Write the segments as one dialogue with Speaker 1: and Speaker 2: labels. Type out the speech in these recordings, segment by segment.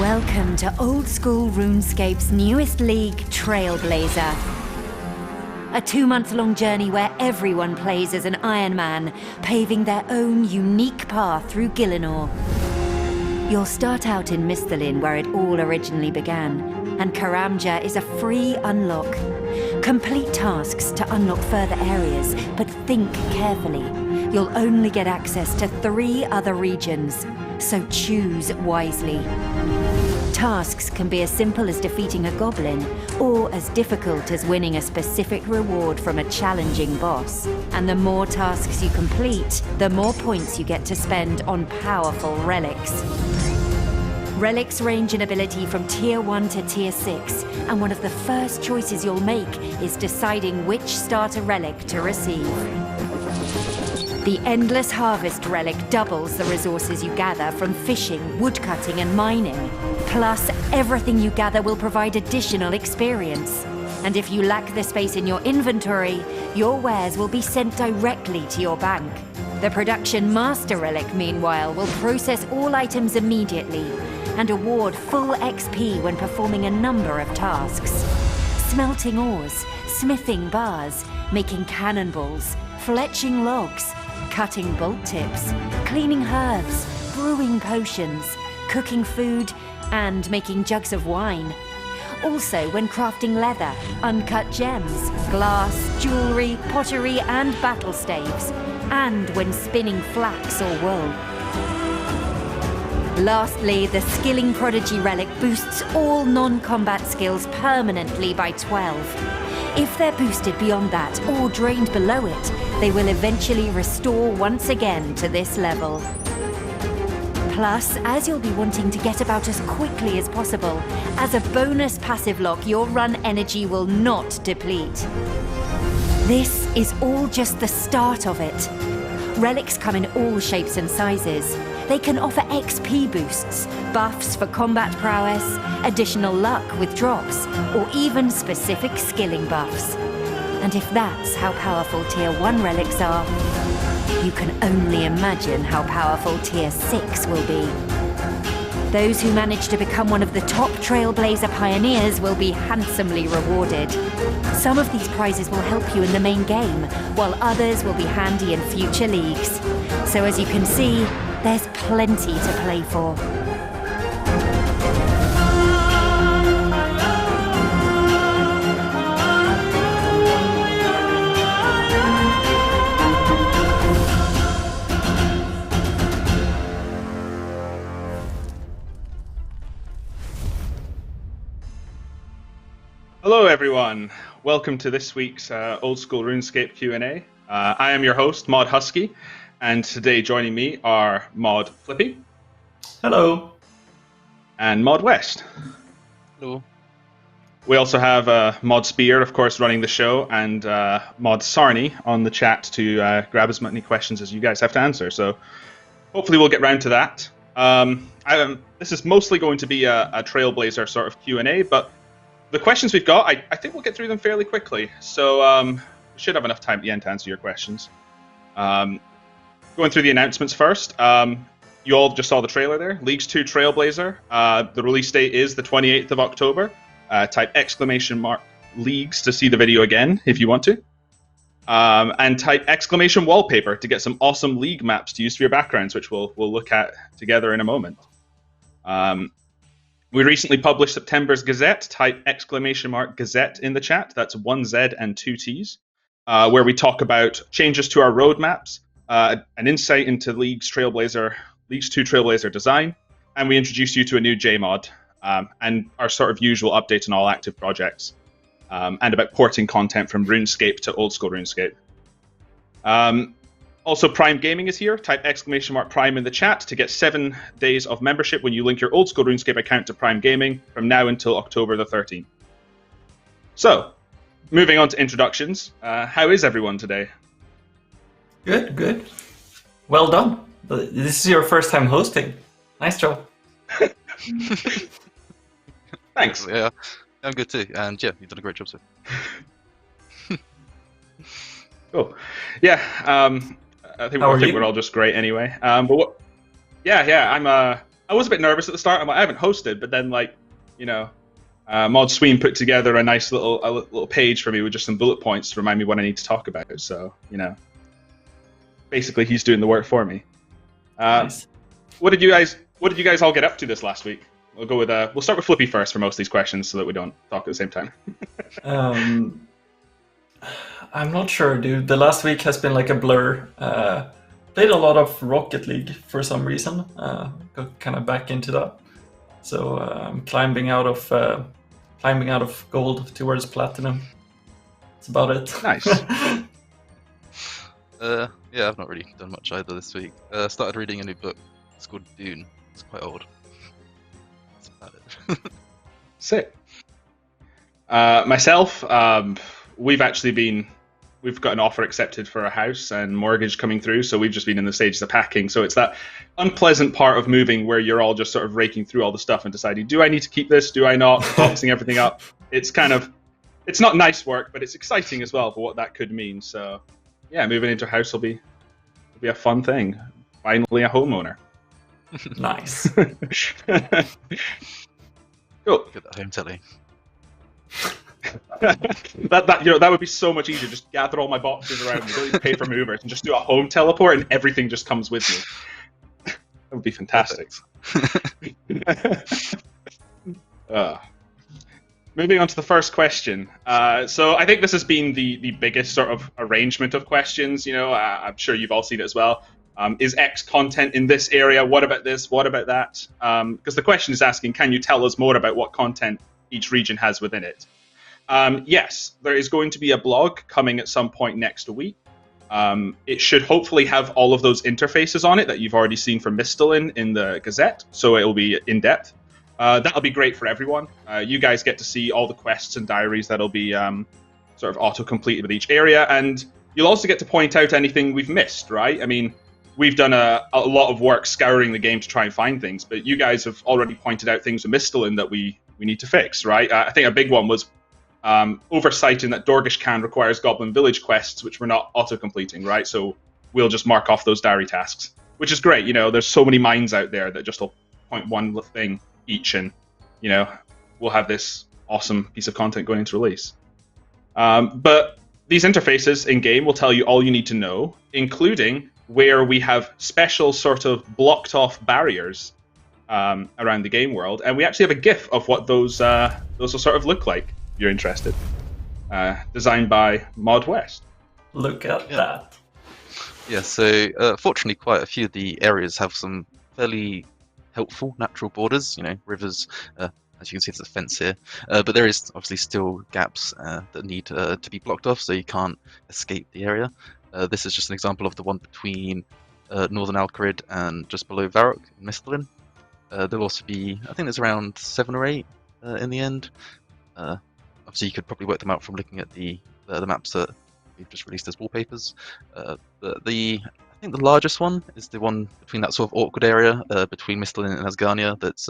Speaker 1: Welcome to old school RuneScape's newest league, Trailblazer. A 2-month-long journey where everyone plays as an Iron Man, paving their own unique path through Gielinor. You'll start out in Misthalin, where it all originally began, and Karamja is a free unlock. Complete tasks to unlock further areas, but think carefully. You'll only get access to 3 other regions, so choose wisely. Tasks can be as simple as defeating a goblin, or as difficult as winning a specific reward from a challenging boss. And the more tasks you complete, the more points you get to spend on powerful relics. Relics range in ability from Tier 1 to Tier 6, and one of the first choices you'll make is deciding which starter relic to receive. The Endless Harvest relic doubles the resources you gather from fishing, woodcutting, and mining. Plus, everything you gather will provide additional experience. And if you lack the space in your inventory, your wares will be sent directly to your bank. The Production Master relic, meanwhile, will process all items immediately and award full XP when performing a number of tasks. Smelting ores, smithing bars, making cannonballs, fletching logs, cutting bolt tips, cleaning herbs, brewing potions, cooking food, and making jugs of wine. Also when crafting leather, uncut gems, glass, jewelry, pottery, and battle staves, and when spinning flax or wool. Lastly, the Skilling Prodigy relic boosts all non-combat skills permanently by 12. If they're boosted beyond that or drained below it, they will eventually restore once again to this level. Plus, as you'll be wanting to get about as quickly as possible, as a bonus passive lock, your run energy will not deplete. This is all just the start of it. Relics come in all shapes and sizes. They can offer XP boosts, buffs for combat prowess, additional luck with drops, or even specific skilling buffs. And if that's how powerful Tier 1 relics are, you can only imagine how powerful Tier 6 will be. Those who manage to become one of the top Trailblazer pioneers will be handsomely rewarded. Some of these prizes will help you in the main game, while others will be handy in future leagues. So as you can see, there's plenty to play for.
Speaker 2: Hello everyone, welcome to this week's Old School RuneScape Q&A. I am your host, Mod Husky, and today joining me are Mod Flippy.
Speaker 3: Hello.
Speaker 2: And Mod West.
Speaker 4: Hello.
Speaker 2: We also have Mod Spear, of course, running the show, and Mod Sarny on the chat to grab as many questions as you guys have to answer. So hopefully we'll get round to that. This is mostly going to be a Trailblazer sort of Q&A, but the questions we've got, I think we'll get through them fairly quickly. So we should have enough time at the end to answer your questions. Going through the announcements first. You all just saw the trailer there. Leagues 2 Trailblazer. The release date is the 28th of October. Type !leagues to see the video again if you want to. And type !wallpaper to get some awesome league maps to use for your backgrounds, which we'll look at together in a moment. We recently published September's Gazette. Type !Gazette in the chat. That's 1 Z and 2 T's. Where we talk about changes to our roadmaps, an insight into Leagues 2 Trailblazer design, and we introduce you to a new JMod, and our sort of usual update on all active projects, and about porting content from RuneScape to old school RuneScape. Also, Prime Gaming is here. Type !Prime in the chat to get 7 days of membership when you link your old school RuneScape account to Prime Gaming from now until October the 13th. So, moving on to introductions. How is everyone today?
Speaker 3: Good. Well done. This is your first time hosting. Nice job.
Speaker 2: Thanks.
Speaker 4: Yeah, I'm good too. And yeah, you've done a great job, sir.
Speaker 2: Cool. Yeah, I think we're all just great anyway. Yeah, I'm I was a bit nervous at the start. I'm like, I haven't hosted, but then like, you know, Mod Sween put together a nice little page for me with just some bullet points to remind me what I need to talk about. So, you know, basically he's doing the work for me.
Speaker 3: Nice.
Speaker 2: What did you guys all get up to this last week? We'll go with we'll start with Flippy first for most of these questions so that we don't talk at the same time.
Speaker 3: I'm not sure, dude. The last week has been like a blur. Played a lot of Rocket League for some reason. Got kind of back into that. So I'm climbing out of gold towards platinum. That's about it.
Speaker 2: Nice.
Speaker 4: Yeah, I've not really done much either this week. Started reading a new book. It's called Dune. It's quite old. That's about it.
Speaker 2: Sick. Myself, we've got an offer accepted for a house and mortgage coming through, so we've just been in the stages of packing. So it's that unpleasant part of moving where you're all just sort of raking through all the stuff and deciding, do I need to keep this? Do I not? Boxing everything up. It's not nice work, but it's exciting as well for what that could mean. So yeah, moving into a house will be a fun thing. Finally a homeowner.
Speaker 3: Nice.
Speaker 2: Cool.
Speaker 4: Get that home telly.
Speaker 2: that would be so much easier. Just gather all my boxes around me, don't even pay for movers, and just do a home teleport, and everything just comes with me. That would be fantastic. Moving on to the first question. So I think this has been the biggest sort of arrangement of questions. You know, I'm sure you've all seen it as well. Is X content in this area? What about this? What about that? Because the question is asking, can you tell us more about what content each region has within it? Yes, there is going to be a blog coming at some point next week. It should hopefully have all of those interfaces on it that you've already seen from Misthalin in the Gazette, so it'll be in depth. That'll be great for everyone. You guys get to see all the quests and diaries that'll be sort of auto-completed with each area, and you'll also get to point out anything we've missed, right? I mean, we've done a lot of work scouring the game to try and find things, but you guys have already pointed out things with Misthalin that we need to fix, right? I think a big one was oversighting that Dorgish Khan requires Goblin Village quests, which we're not auto-completing, right? So we'll just mark off those diary tasks, which is great. You know, there's so many minds out there that just will point one thing each, and, you know, we'll have this awesome piece of content going into release. But these interfaces in-game will tell you all you need to know, including where we have special sort of blocked-off barriers around the game world, and we actually have a GIF of what those will sort of look like. If you're interested, designed by Mod West.
Speaker 3: Look at that.
Speaker 4: Yeah, so fortunately quite a few of the areas have some fairly helpful natural borders, you know, rivers, as you can see there's a fence here, but there is obviously still gaps that need to be blocked off, so you can't escape the area. This is just an example of the one between Northern Alcarid and just below Varrock in Misthalin. There'll also be, I think there's around 7 or 8 in the end. Obviously, you could probably work them out from looking at the maps that we've just released as wallpapers. I think the largest one is the one between that sort of awkward area between Misthalin and Asgarnia. It's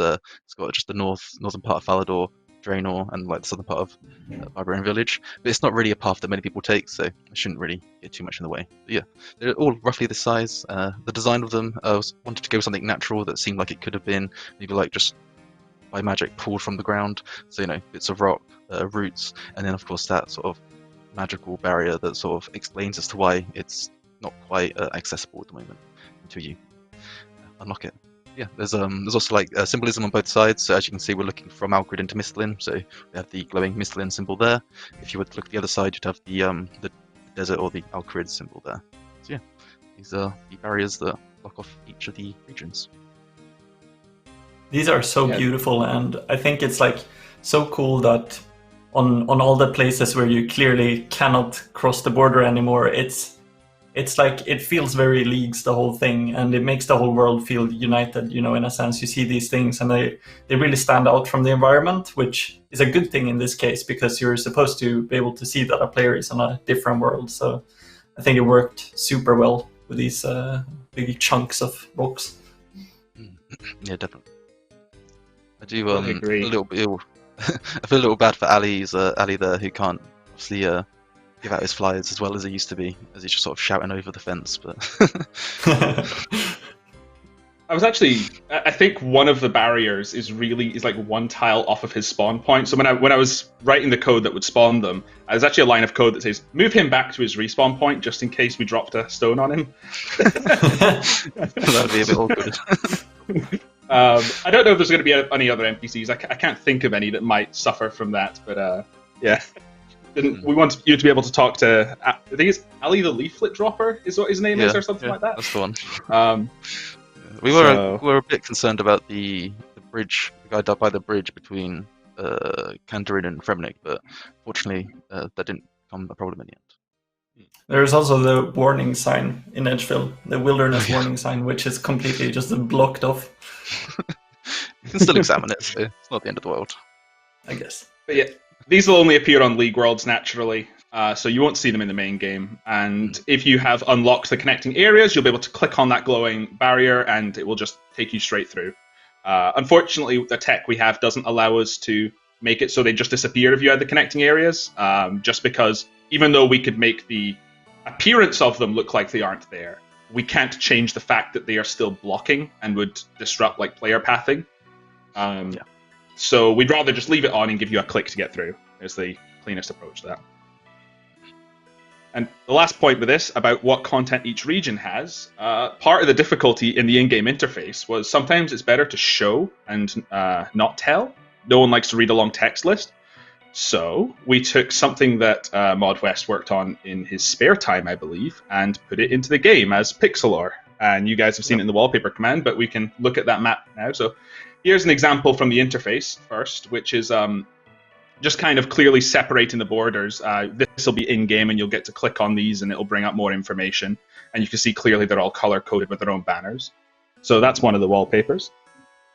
Speaker 4: got just the northern part of Falador, Draenor, and like the southern part of Barbarian Village. But it's not really a path that many people take, so it shouldn't really get too much in the way. But yeah, they're all roughly this size. The design of them, I wanted to go with something natural that seemed like it could have been maybe like just by magic pulled from the ground, so, you know, bits of rock, roots, and then of course that sort of magical barrier that sort of explains as to why it's not quite accessible at the moment until you unlock it. Yeah, there's also like symbolism on both sides. So as you can see, we're looking from Alcarid into Misthalin, so we have the glowing Misthalin symbol there. If you were to look at the other side, you'd have the desert or the Alcarid symbol there. So yeah, these are the barriers that block off each of the regions.
Speaker 3: These are so beautiful, and I think it's like so cool that on all the places where you clearly cannot cross the border anymore, it's like it feels very Leagues, the whole thing, and it makes the whole world feel united, you know, in a sense. You see these things and they really stand out from the environment, which is a good thing in this case, because you're supposed to be able to see that a player is on a different world. So I think it worked super well with these big chunks of rocks.
Speaker 4: Yeah, definitely. I do
Speaker 2: agree.
Speaker 4: a little bit. I feel a little bad for Ali there, who can't obviously give out his flyers as well as he used to be, as he's just sort of shouting over the fence. But
Speaker 2: I think one of the barriers is like one tile off of his spawn point. So when I was writing the code that would spawn them, there's actually a line of code that says move him back to his respawn point just in case we dropped a stone on him.
Speaker 4: That'd be a bit awkward.
Speaker 2: I don't know if there's going to be any other NPCs. I can't think of any that might suffer from that. But yeah, we want you to be able to talk to. I think it's Ali the Leaflet Dropper is what his name is, or something like that.
Speaker 4: That's the one. We were a bit concerned about the bridge, the guy died by the bridge between Kandarin and Fremennik, but fortunately that didn't become a problem in the end.
Speaker 3: There's also the warning sign in Edgeville, the wilderness warning sign, which is completely just blocked off.
Speaker 4: You can still examine it, so it's not the end of the world.
Speaker 3: I guess.
Speaker 2: But yeah, these will only appear on League Worlds naturally. So you won't see them in the main game, and if you have unlocked the connecting areas, you'll be able to click on that glowing barrier and it will just take you straight through. Unfortunately, the tech we have doesn't allow us to make it so they just disappear if you had the connecting areas, just because even though we could make the appearance of them look like they aren't there, we can't change the fact that they are still blocking and would disrupt like player pathing. So we'd rather just leave it on and give you a click to get through. Is the cleanest approach to that. And the last point with this, about what content each region has, part of the difficulty in the in-game interface was sometimes it's better to show and not tell. No one likes to read a long text list. So we took something that Mod West worked on in his spare time, I believe, and put it into the game as Pixelor. And you guys have seen it in the wallpaper command, but we can look at that map now. So here's an example from the interface first, which is just kind of clearly separating the borders. This will be in-game, and you'll get to click on these, and it'll bring up more information. And you can see clearly they're all color-coded with their own banners. So that's one of the wallpapers.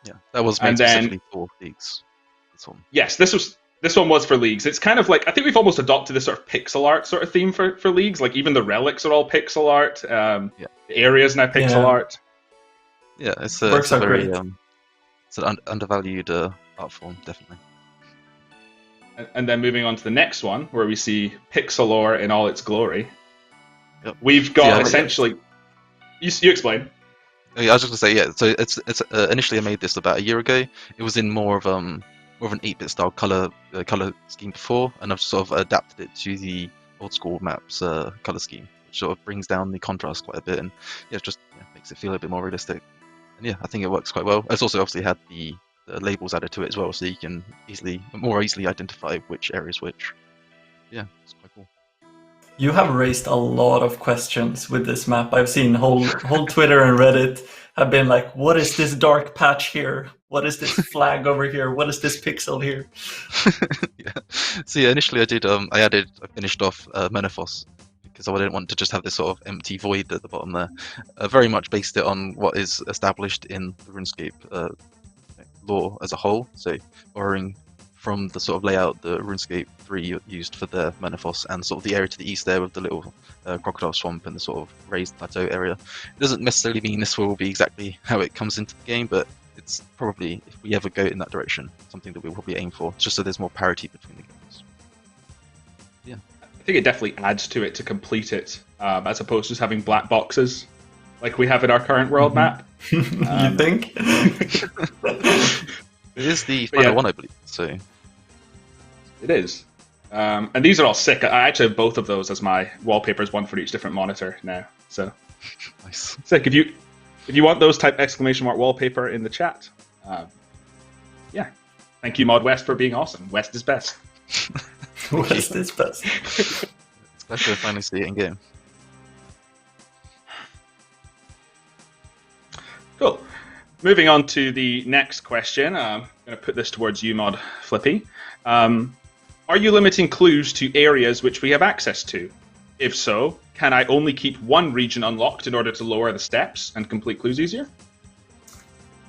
Speaker 4: Yeah, that was made specifically for Leagues. This one.
Speaker 2: Yes, this one was for Leagues. It's kind of like, I think we've almost adopted this sort of pixel art sort of theme for Leagues. Like even the relics are all pixel art. The areas now pixel art.
Speaker 4: Yeah, it's a very it's an undervalued art form, definitely.
Speaker 2: And then moving on to the next one, where we see Pixelor in all its glory.
Speaker 4: Yep.
Speaker 2: We've got essentially. You explain.
Speaker 4: I was just gonna say, So it's initially I made this about a year ago. It was in more of an 8-bit style color scheme before, and I've sort of adapted it to the old school maps color scheme, which sort of brings down the contrast quite a bit, and just makes it feel a bit more realistic. And I think it works quite well. It's also obviously had the labels added to it as well, so you can more easily identify which area is which. Yeah, it's quite cool.
Speaker 3: You have raised a lot of questions with this map. I've seen whole Twitter and Reddit have been like, what is this dark patch here? What is this flag over here? What is this pixel here?
Speaker 4: So initially I finished off Menethos, because I didn't want to just have this sort of empty void at the bottom there. Very much based it on what is established in the RuneScape lore as a whole, so borrowing from the sort of layout the RuneScape 3 used for their Menethos, and sort of the area to the east there with the little crocodile swamp and the sort of raised plateau area. It doesn't necessarily mean this will be exactly how it comes into the game, but it's probably, if we ever go in that direction, something that we'll probably aim for, just so there's more parity between the games. Yeah,
Speaker 2: I think it definitely adds to it to complete it, as opposed to just having black boxes like we have in our current world map.
Speaker 3: You think?
Speaker 4: It is the final one, I believe. So
Speaker 2: it is, and these are all sick. I actually have both of those as my wallpapers, one for each different monitor now. So
Speaker 4: nice.
Speaker 2: Sick. If you want those type exclamation mark wallpaper in the chat, thank you Mod West for being awesome. West is best.
Speaker 3: West is best.
Speaker 4: It's glad to finally see it in game.
Speaker 2: Cool. Moving on to the next question. I'm going to put this towards you, Mod Flippy. Are you limiting clues to areas which we have access to? If so, can I only keep one region unlocked in order to lower the steps and complete clues easier?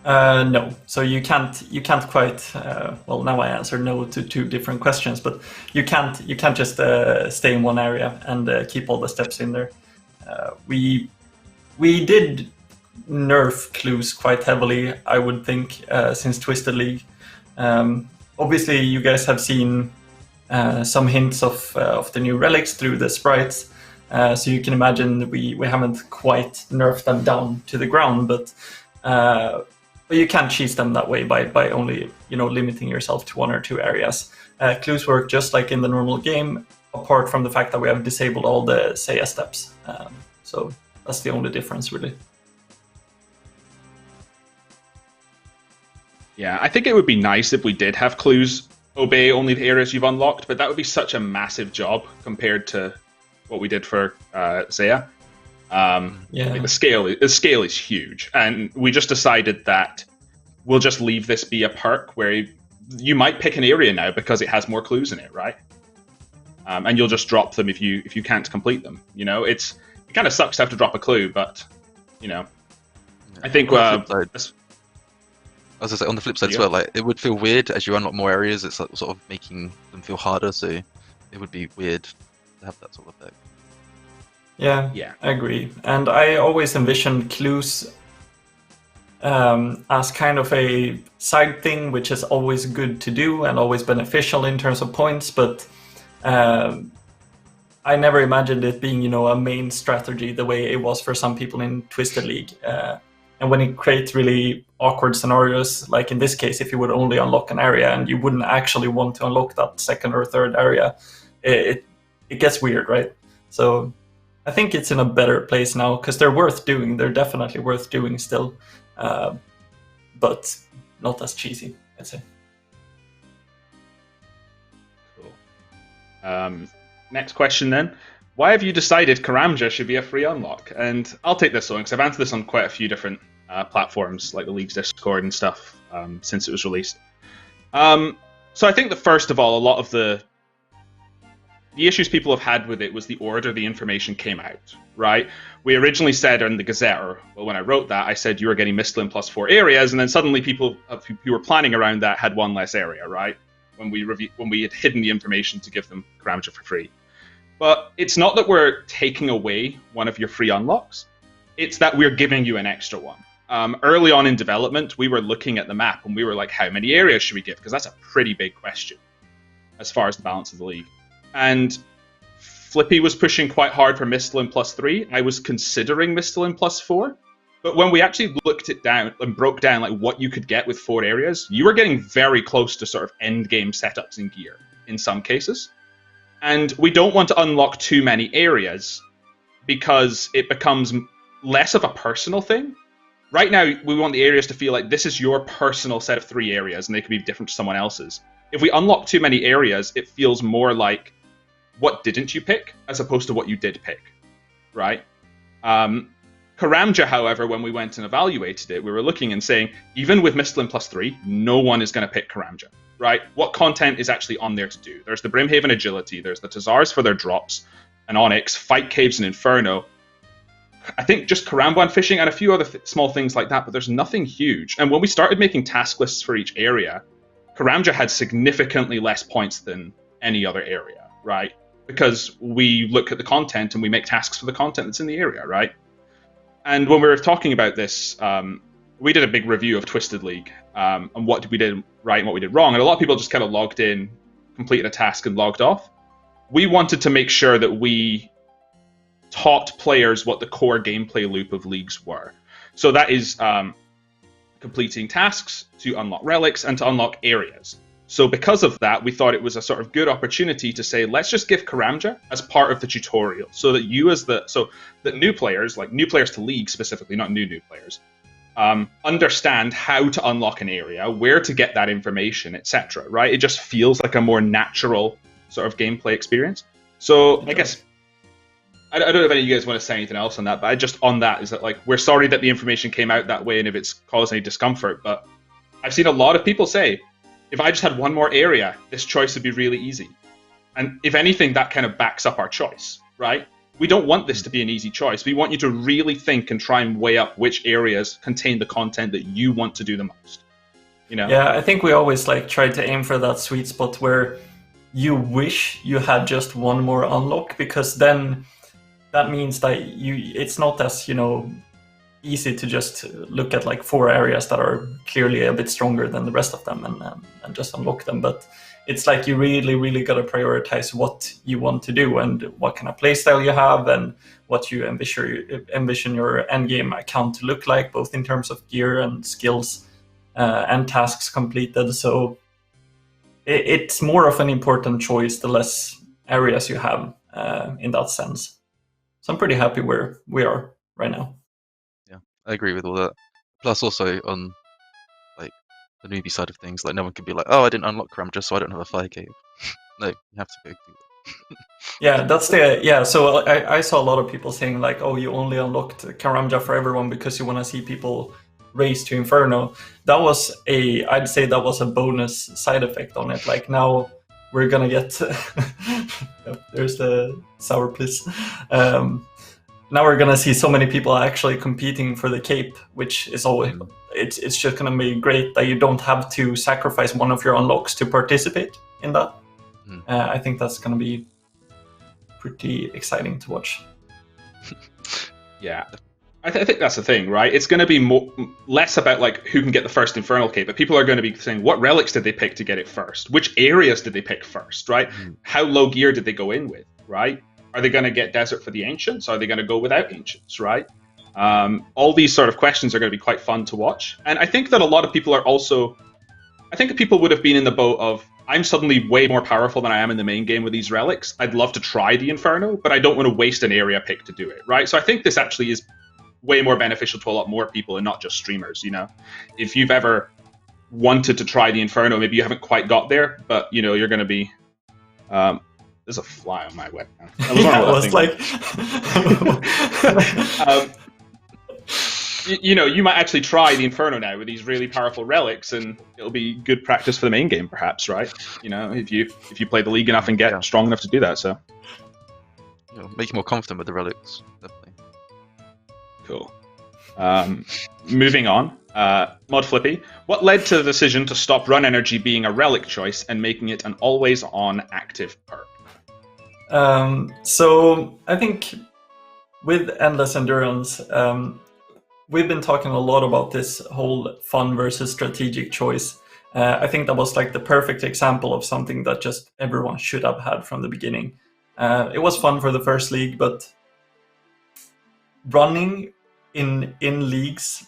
Speaker 3: No. So you can't quite. Well, now I answered no to two different questions, but you can't just stay in one area and keep all the steps in there. We did nerf clues quite heavily, I would think, since Twisted League. Obviously, you guys have seen some hints of the new relics through the sprites, so you can imagine we haven't quite nerfed them down to the ground, but But you can't cheese them that way by only limiting yourself to 1 or 2 areas. Clues work just like in the normal game, apart from the fact that we have disabled all the Saya steps. So that's the only difference, really.
Speaker 2: Yeah, I think it would be nice if we did have clues obey only the areas you've unlocked, but that would be such a massive job compared to what we did for Saya. I mean, the scale is huge, and we just decided that we'll just leave this be a perk where you might pick an area now because it has more clues in it, right? And you'll just drop them if you can't complete them. It kind of sucks to have to drop a clue, but I think
Speaker 4: I was gonna say, on the flip side as well, like it would feel weird as you unlock more areas. It's like sort of making them feel harder, so it would be weird to have that sort of effect.
Speaker 3: Yeah, I agree. And I always envisioned clues as kind of a side thing, which is always good to do and always beneficial in terms of points. But I never imagined it being, a main strategy the way it was for some people in Twisted League. And when it creates really awkward scenarios, like in this case, if you would only unlock an area and you wouldn't actually want to unlock that second or third area, it gets weird, right? So I think it's in a better place now because they're worth doing. They're definitely worth doing still, but not as cheesy, I'd say.
Speaker 2: Cool. Next question then. Why have you decided Karamja should be a free unlock? And I'll take this one because I've answered this on quite a few different platforms, like the League's Discord and stuff, since it was released. So I think that first of all, a lot of the issues people have had with it was the order the information came out, right? We originally said in the Gazette, when I wrote that, I said you were getting Misthalin plus 4 areas, and then suddenly people who were planning around that had 1 less area, right? When we had hidden the information to give them Karamja for free. But it's not that we're taking away one of your free unlocks. It's that we're giving you an extra one. Early on in development, we were looking at the map and we were like, how many areas should we give? Because that's a pretty big question as far as the balance of the league. And Flippy was pushing quite hard for Misthalin plus 3. I was considering Misthalin plus 4. But when we actually looked it down and broke down like what you could get with 4 areas, you were getting very close to sort of end game setups in gear in some cases. And we don't want to unlock too many areas because it becomes less of a personal thing. Right now, we want the areas to feel like this is your personal set of 3 areas and they could be different to someone else's. If we unlock too many areas, it feels more like what didn't you pick as opposed to what you did pick, right? Karamja, however, when we went and evaluated it, we were looking and saying, even with Misthalin plus 3, no one is going to pick Karamja. Right? What content is actually on there to do? There's the Brimhaven Agility, there's the Tazars for their drops, an Onyx, Fight Caves and Inferno. I think just Karamban fishing and a few other small things like that, but there's nothing huge. And when we started making task lists for each area, Karamja had significantly less points than any other area, right? Because we look at the content and we make tasks for the content that's in the area, right? And when we were talking about this, we did a big review of Twisted League and what we did right and what we did wrong. And a lot of people just kind of logged in, completed a task and logged off. We wanted to make sure that we taught players what the core gameplay loop of leagues were. So that is completing tasks to unlock relics and to unlock areas. So because of that, we thought it was a sort of good opportunity to say, let's just give Karamja as part of the tutorial so that that new players, like new players to League specifically, not new players, understand how to unlock an area, where to get that information, etc. Right? It just feels like a more natural sort of gameplay experience. So I guess I don't know if any of you guys want to say anything else on that, but on that is that like we're sorry that the information came out that way and if it's caused any discomfort. But I've seen a lot of people say, if I just had one more area, this choice would be really easy. And if anything, that kind of backs up our choice, right? We don't want this to be an easy choice. We want you to really think and try and weigh up which areas contain the content that you want to do the most.
Speaker 3: Yeah, I think we always try to aim for that sweet spot where you wish you had just one more unlock, because then that means that it's not as easy to just look at like 4 areas that are clearly a bit stronger than the rest of them and just unlock them. But it's like you really got to prioritize what you want to do and what kind of playstyle you have and what you envision your endgame account to look like, both in terms of gear and skills and tasks completed. So it's more of an important choice the less areas you have in that sense. So I'm pretty happy where we are right now.
Speaker 4: Yeah, I agree with all that. Plus, also on like the newbie side of things, like no one can be like, "Oh, I didn't unlock Karamja, so I don't have a fire cave." No, you have to go do that.
Speaker 3: Yeah, that's So I saw a lot of people saying like, "Oh, you only unlocked Karamja for everyone because you want to see people race to Inferno." I'd say that was a bonus side effect on it. Like now we're gonna get there's the sour please. Now we're gonna see so many people actually competing for the cape, which is always it's just gonna be great that you don't have to sacrifice one of your unlocks to participate in that. I think that's gonna be pretty exciting to watch.
Speaker 2: Yeah. I think that's the thing, right? It's going to be less about like who can get the first Infernal Cape, but people are going to be saying what relics did they pick to get it first? Which areas did they pick first, right? How low gear did they go in with, right? Are they going to get Desert for the Ancients? Are they going to go without Ancients, right? All these sort of questions are going to be quite fun to watch. And I think that a lot of people are also... I think people would have been in the boat of, I'm suddenly way more powerful than I am in the main game with these relics. I'd love to try the Inferno, but I don't want to waste an area pick to do it, right? So I think this actually is way more beneficial to a lot more people and not just streamers, you know? If you've ever wanted to try the Inferno, maybe you haven't quite got there, but, you know, you're going to be... there's a fly on my webcam. You know, you might actually try the Inferno now with these really powerful relics, and it'll be good practice for the main game, perhaps, right? You know, if you play the league enough and get strong enough to do that, so...
Speaker 4: You know, make you more confident with the relics, definitely.
Speaker 2: Cool. Moving on. Mod Flippy, what led to the decision to stop run energy being a relic choice and making it an always-on active perk?
Speaker 3: So I think with Endless Endurance, we've been talking a lot about this whole fun versus strategic choice. I think that was like the perfect example of something that just everyone should have had from the beginning. It was fun for the first league, but running in leagues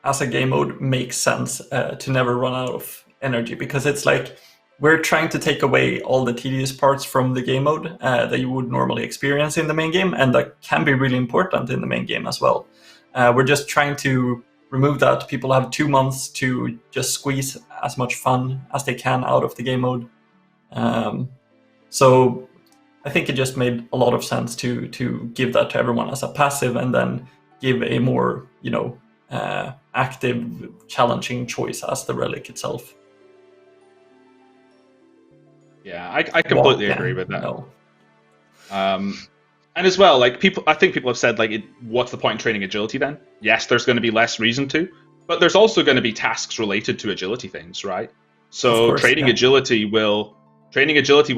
Speaker 3: as a game mode makes sense to never run out of energy, because it's like we're trying to take away all the tedious parts from the game mode that you would normally experience in the main game, and that can be really important in the main game as well. We're just trying to remove that. People have 2 months to just squeeze as much fun as they can out of the game mode. So I think it just made a lot of sense to give that to everyone as a passive, and then give a more, you know, active, challenging choice as the relic itself.
Speaker 2: Yeah, I completely agree with that.
Speaker 3: No.
Speaker 2: And as well, like I think people have said, like, what's the point in training agility then? Yes, there's going to be less reason to, but there's also going to be tasks related to agility things, right? So training agility will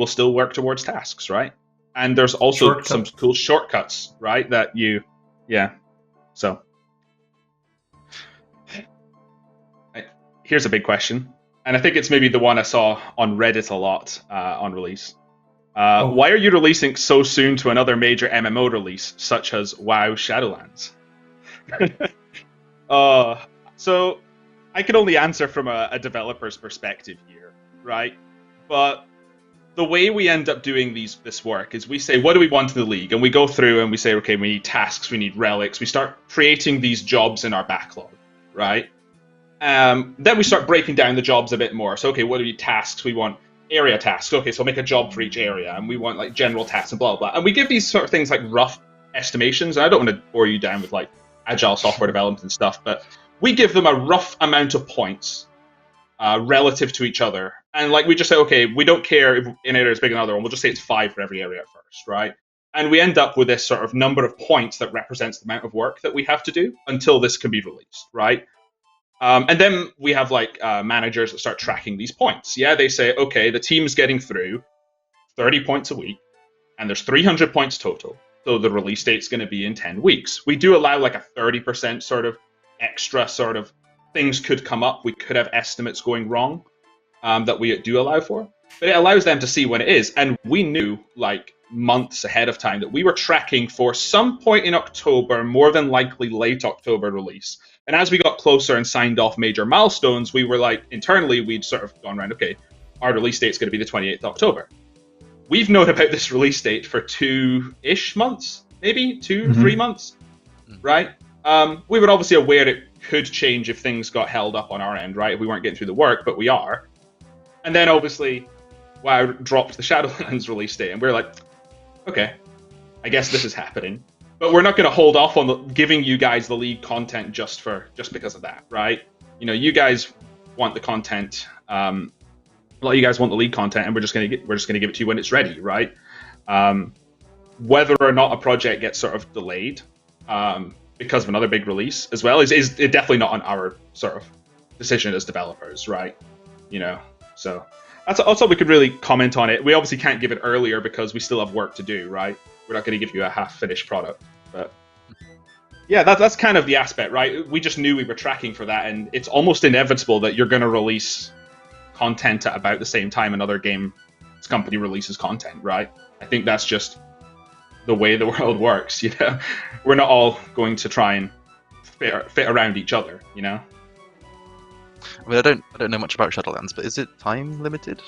Speaker 2: still work towards tasks, right? And there's also some cool shortcuts, right? That So here's a big question, and I think it's maybe the one I saw on Reddit a lot on release. Why are you releasing so soon to another major MMO release, such as WoW Shadowlands? So I can only answer from a developer's perspective here, right? But the way we end up doing this work is we say, what do we want in the league? And we go through and we say, okay, we need tasks, we need relics. We start creating these jobs in our backlog, right? Then we start breaking down the jobs a bit more. So, okay, what do we need tasks? We want area tasks. Okay, so we'll make a job for each area. And we want like general tasks and blah, blah. And we give these sort of things like rough estimations. And I don't want to bore you down with like agile software development and stuff, but we give them a rough amount of points relative to each other. And like we just say, okay, we don't care if an area is bigger than another one. We'll just say it's 5 for every area at first, right? And we end up with this sort of number of points that represents the amount of work that we have to do until this can be released, right? And then we have like managers that start tracking these points. Yeah, they say, okay, the team's getting through 30 points a week, and there's 300 points total. so the release date's going to be in 10 weeks. We do allow like a 30% sort of extra sort of things could come up. We could have estimates going wrong that we do allow for. But it allows them to see when it is. And we knew like months ahead of time that we were tracking for some point in October, more than likely late October release. And as we got closer and signed off major milestones, we were like, internally, we'd sort of gone around, okay, our release date's going to be the 28th of October. We've known about this release date for 2-ish months, maybe 3 months, right? We were obviously aware it could change if things got held up on our end, right? If we weren't getting through the work, but we are. And then obviously, WoW dropped the Shadowlands release date, and we're like, okay, I guess this is happening. But we're not going to hold off on giving you guys the League content just because of that, right? You know, you guys want the content. A lot of you guys want the League content, and we're just going to give it to you when it's ready, right? Whether or not a project gets sort of delayed because of another big release as well is definitely not on our sort of decision as developers, right? You know, so that's all we could really comment on it. We obviously can't give it earlier because we still have work to do, right? We're not going to give you a half-finished product, but yeah, that's kind of the aspect, right? We just knew we were tracking for that, and it's almost inevitable that you're going to release content at about the same time another game's company releases content, right? I think that's just the way the world works, you know? We're not all going to try and fit around each other, you know?
Speaker 4: I mean, I don't know much about Shadowlands, but is it time limited?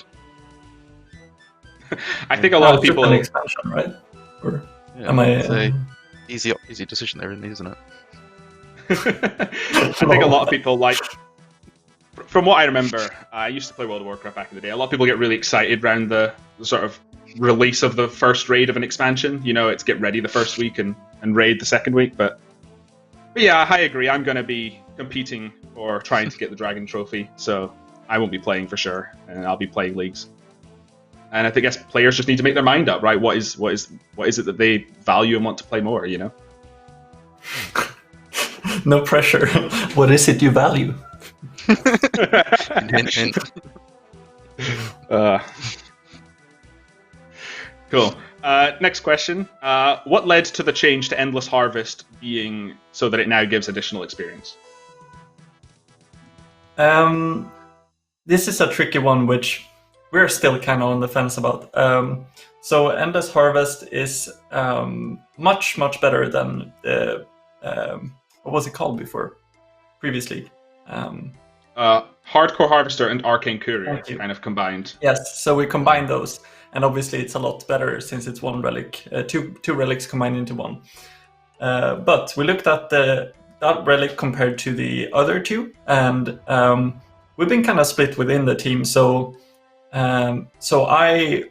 Speaker 2: I think a lot of people...
Speaker 3: An expansion, right? Or
Speaker 4: Yeah,
Speaker 3: am I...
Speaker 4: it's a easy decision there, isn't it?
Speaker 2: I think a lot of people like... From what I remember, I used to play World of Warcraft back in the day. A lot of people get really excited around the sort of release of the first raid of an expansion. You know, it's get ready the first week and raid the second week. But yeah, I agree. I'm going to be competing or trying to get the Dragon Trophy, so I won't be playing for sure, and I'll be playing leagues. And I think players just need to make their mind up, right? What is it that they value and want to play more? You know.
Speaker 3: No pressure. What is it you value?
Speaker 4: Hint, hint.
Speaker 2: Cool. Next question. What led to the change to Endless Harvest being so that it now gives additional experience?
Speaker 3: This is a tricky one, which we're still kind of on the fence about. So Endless Harvest is much better than what was it called previously?
Speaker 2: Hardcore Harvester and Arcane Courier kind of combined.
Speaker 3: Yes, so we combined those, and obviously it's a lot better since it's one relic, two relics combined into one. But we looked at that relic compared to the other two, and we've been kind of split within the team. So I'm a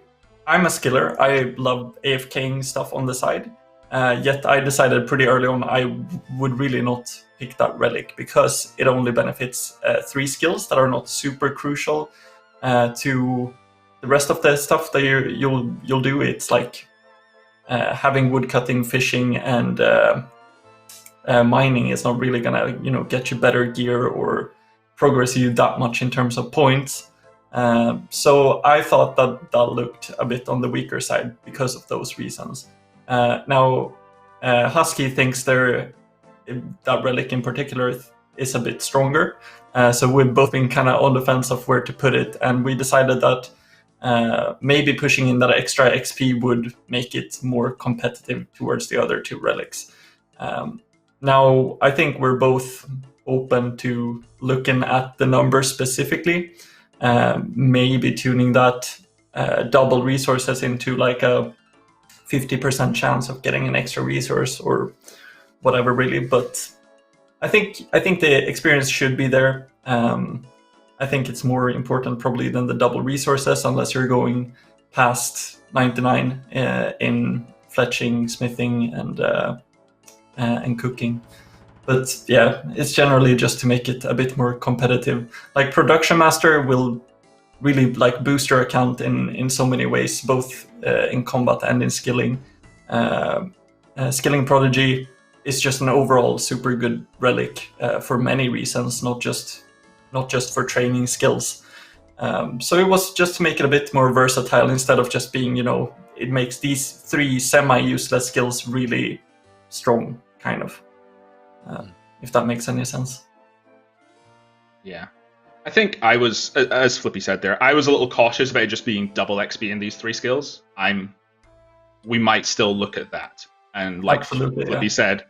Speaker 3: skiller. I love AFKing stuff on the side. Yet I decided pretty early on I would really not pick that relic because it only benefits 3 skills that are not super crucial to the rest of the stuff that you'll do. It's like having woodcutting, fishing, and mining is not really gonna get you better gear or progress you that much in terms of points. So I thought that looked a bit on the weaker side because of those reasons. Now, Husky thinks that relic in particular is a bit stronger. So we've both been kind of on the fence of where to put it, and we decided that maybe pushing in that extra XP would make it more competitive towards the other 2 relics. Now, I think we're both open to looking at the numbers specifically, maybe tuning that double resources into like a 50% chance of getting an extra resource or whatever, really. But I think the experience should be there. I think it's more important probably than the double resources, unless you're going past 99 in fletching, smithing, and cooking. But yeah, it's generally just to make it a bit more competitive. Like Production Master will really like boost your account in so many ways, both in combat and in skilling. Skilling Prodigy is just an overall super good relic for many reasons, not just for training skills. So it was just to make it a bit more versatile instead of just being, it makes these 3 semi-useless skills really strong, kind of. If that makes any sense.
Speaker 2: Yeah. I think I was, as Flippy said there, I was a little cautious about it just being double XP in these 3 skills. We might still look at that. And like
Speaker 3: Absolutely,
Speaker 2: Flippy said,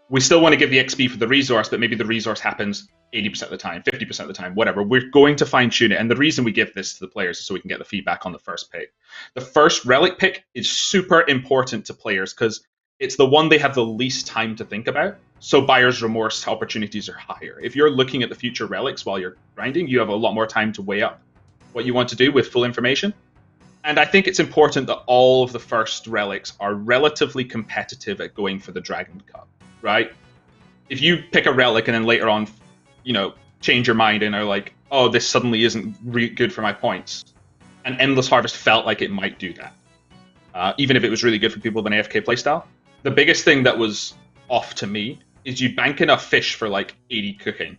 Speaker 2: we still want to give the XP for the resource, but maybe the resource happens 80% of the time, 50% of the time, whatever. We're going to fine tune it. And the reason we give this to the players is so we can get the feedback on the first pick. The first relic pick is super important to players because it's the one they have the least time to think about. So buyer's remorse opportunities are higher. If you're looking at the future relics while you're grinding, you have a lot more time to weigh up what you want to do with full information. And I think it's important that all of the first relics are relatively competitive at going for the Dragon Cup, right? If you pick a relic and then later on, change your mind and are like, oh, this suddenly isn't good for my points. And Endless Harvest felt like it might do that. Even if it was really good for people with an AFK playstyle. The biggest thing that was off to me is you bank enough fish for like 80 cooking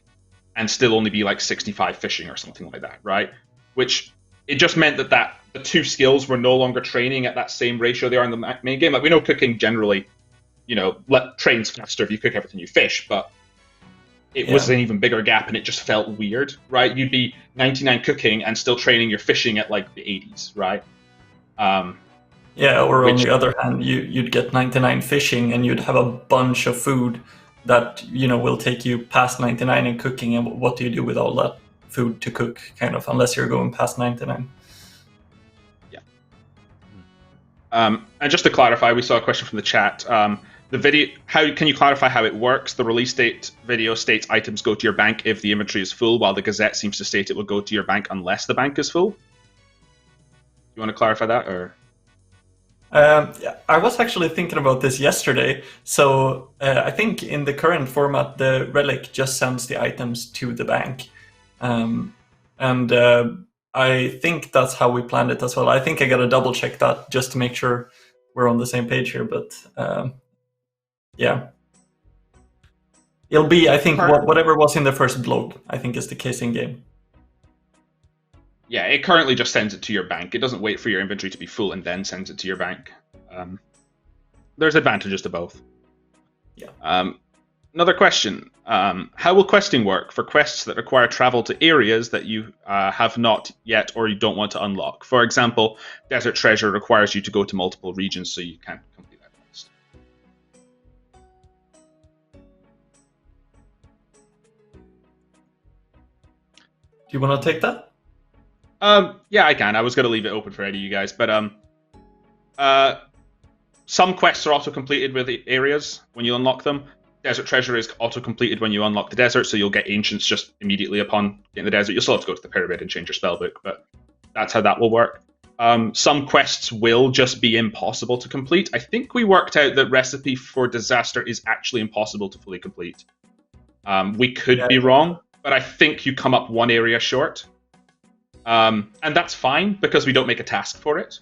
Speaker 2: and still only be like 65 fishing or something like that, right? Which it just meant that the 2 skills were no longer training at that same ratio they are in the main game. Like we know cooking generally, trains faster if you cook everything you fish, but it was an even bigger gap and it just felt weird, right? You'd be 99 cooking and still training your fishing at like the 80s, right?
Speaker 3: Or on the other hand, you'd get 99 fishing and you'd have a bunch of food that, will take you past 99 in cooking. And what do you do with all that food to cook, kind of, unless you're going past 99?
Speaker 2: Yeah. And just to clarify, we saw a question from the chat. The video, how can you clarify how it works? The release date video states items go to your bank if the inventory is full, while the Gazette seems to state it will go to your bank unless the bank is full. You want to clarify that, or?
Speaker 3: I was actually thinking about this yesterday. So I think in the current format, the Relic just sends the items to the bank. And I think that's how we planned it as well. I think I got to double check that just to make sure we're on the same page here. But it'll be, I think, whatever was in the first blog, I think is the case in game.
Speaker 2: Yeah, it currently just sends it to your bank. It doesn't wait for your inventory to be full and then sends it to your bank. There's advantages to both.
Speaker 3: Yeah.
Speaker 2: Another question. How will questing work for quests that require travel to areas that you have not yet or you don't want to unlock? For example, Desert Treasure requires you to go to multiple regions, so you can't complete that quest.
Speaker 3: Do you want to take that?
Speaker 2: Yeah, I can. I was going to leave it open for any of you guys, but some quests are auto-completed with the areas when you unlock them. Desert Treasure is auto-completed when you unlock the desert, so you'll get Ancients just immediately upon getting the desert. You'll still have to go to the pyramid and change your spellbook, but that's how that will work. Some quests will just be impossible to complete. I think we worked out that Recipe for Disaster is actually impossible to fully complete. We could be wrong, but I think you come up one area short. And that's fine, because we don't make a task for it.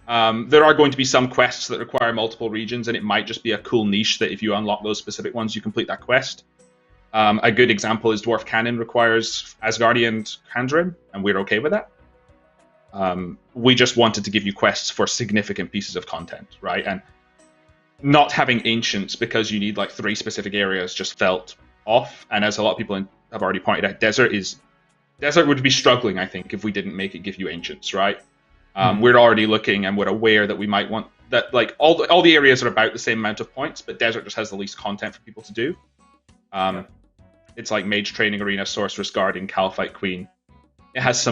Speaker 2: There are going to be some quests that require multiple regions, and it might just be a cool niche that if you unlock those specific ones, you complete that quest. A good example is Dwarf Cannon requires Asgardian Kandrin, and we're okay with that. We just wanted to give you quests for significant pieces of content, right? And not having Ancients because you need like 3 specific areas just felt off. And as a lot of people have already pointed out, Desert would be struggling, I think, if we didn't make it give you Ancients, right? We're already looking and we're aware that we might want that, like all the areas are about the same amount of points, but Desert just has the least content for people to do. It's like Mage Training Arena, Sorceress Guardian, Calphite Queen. It has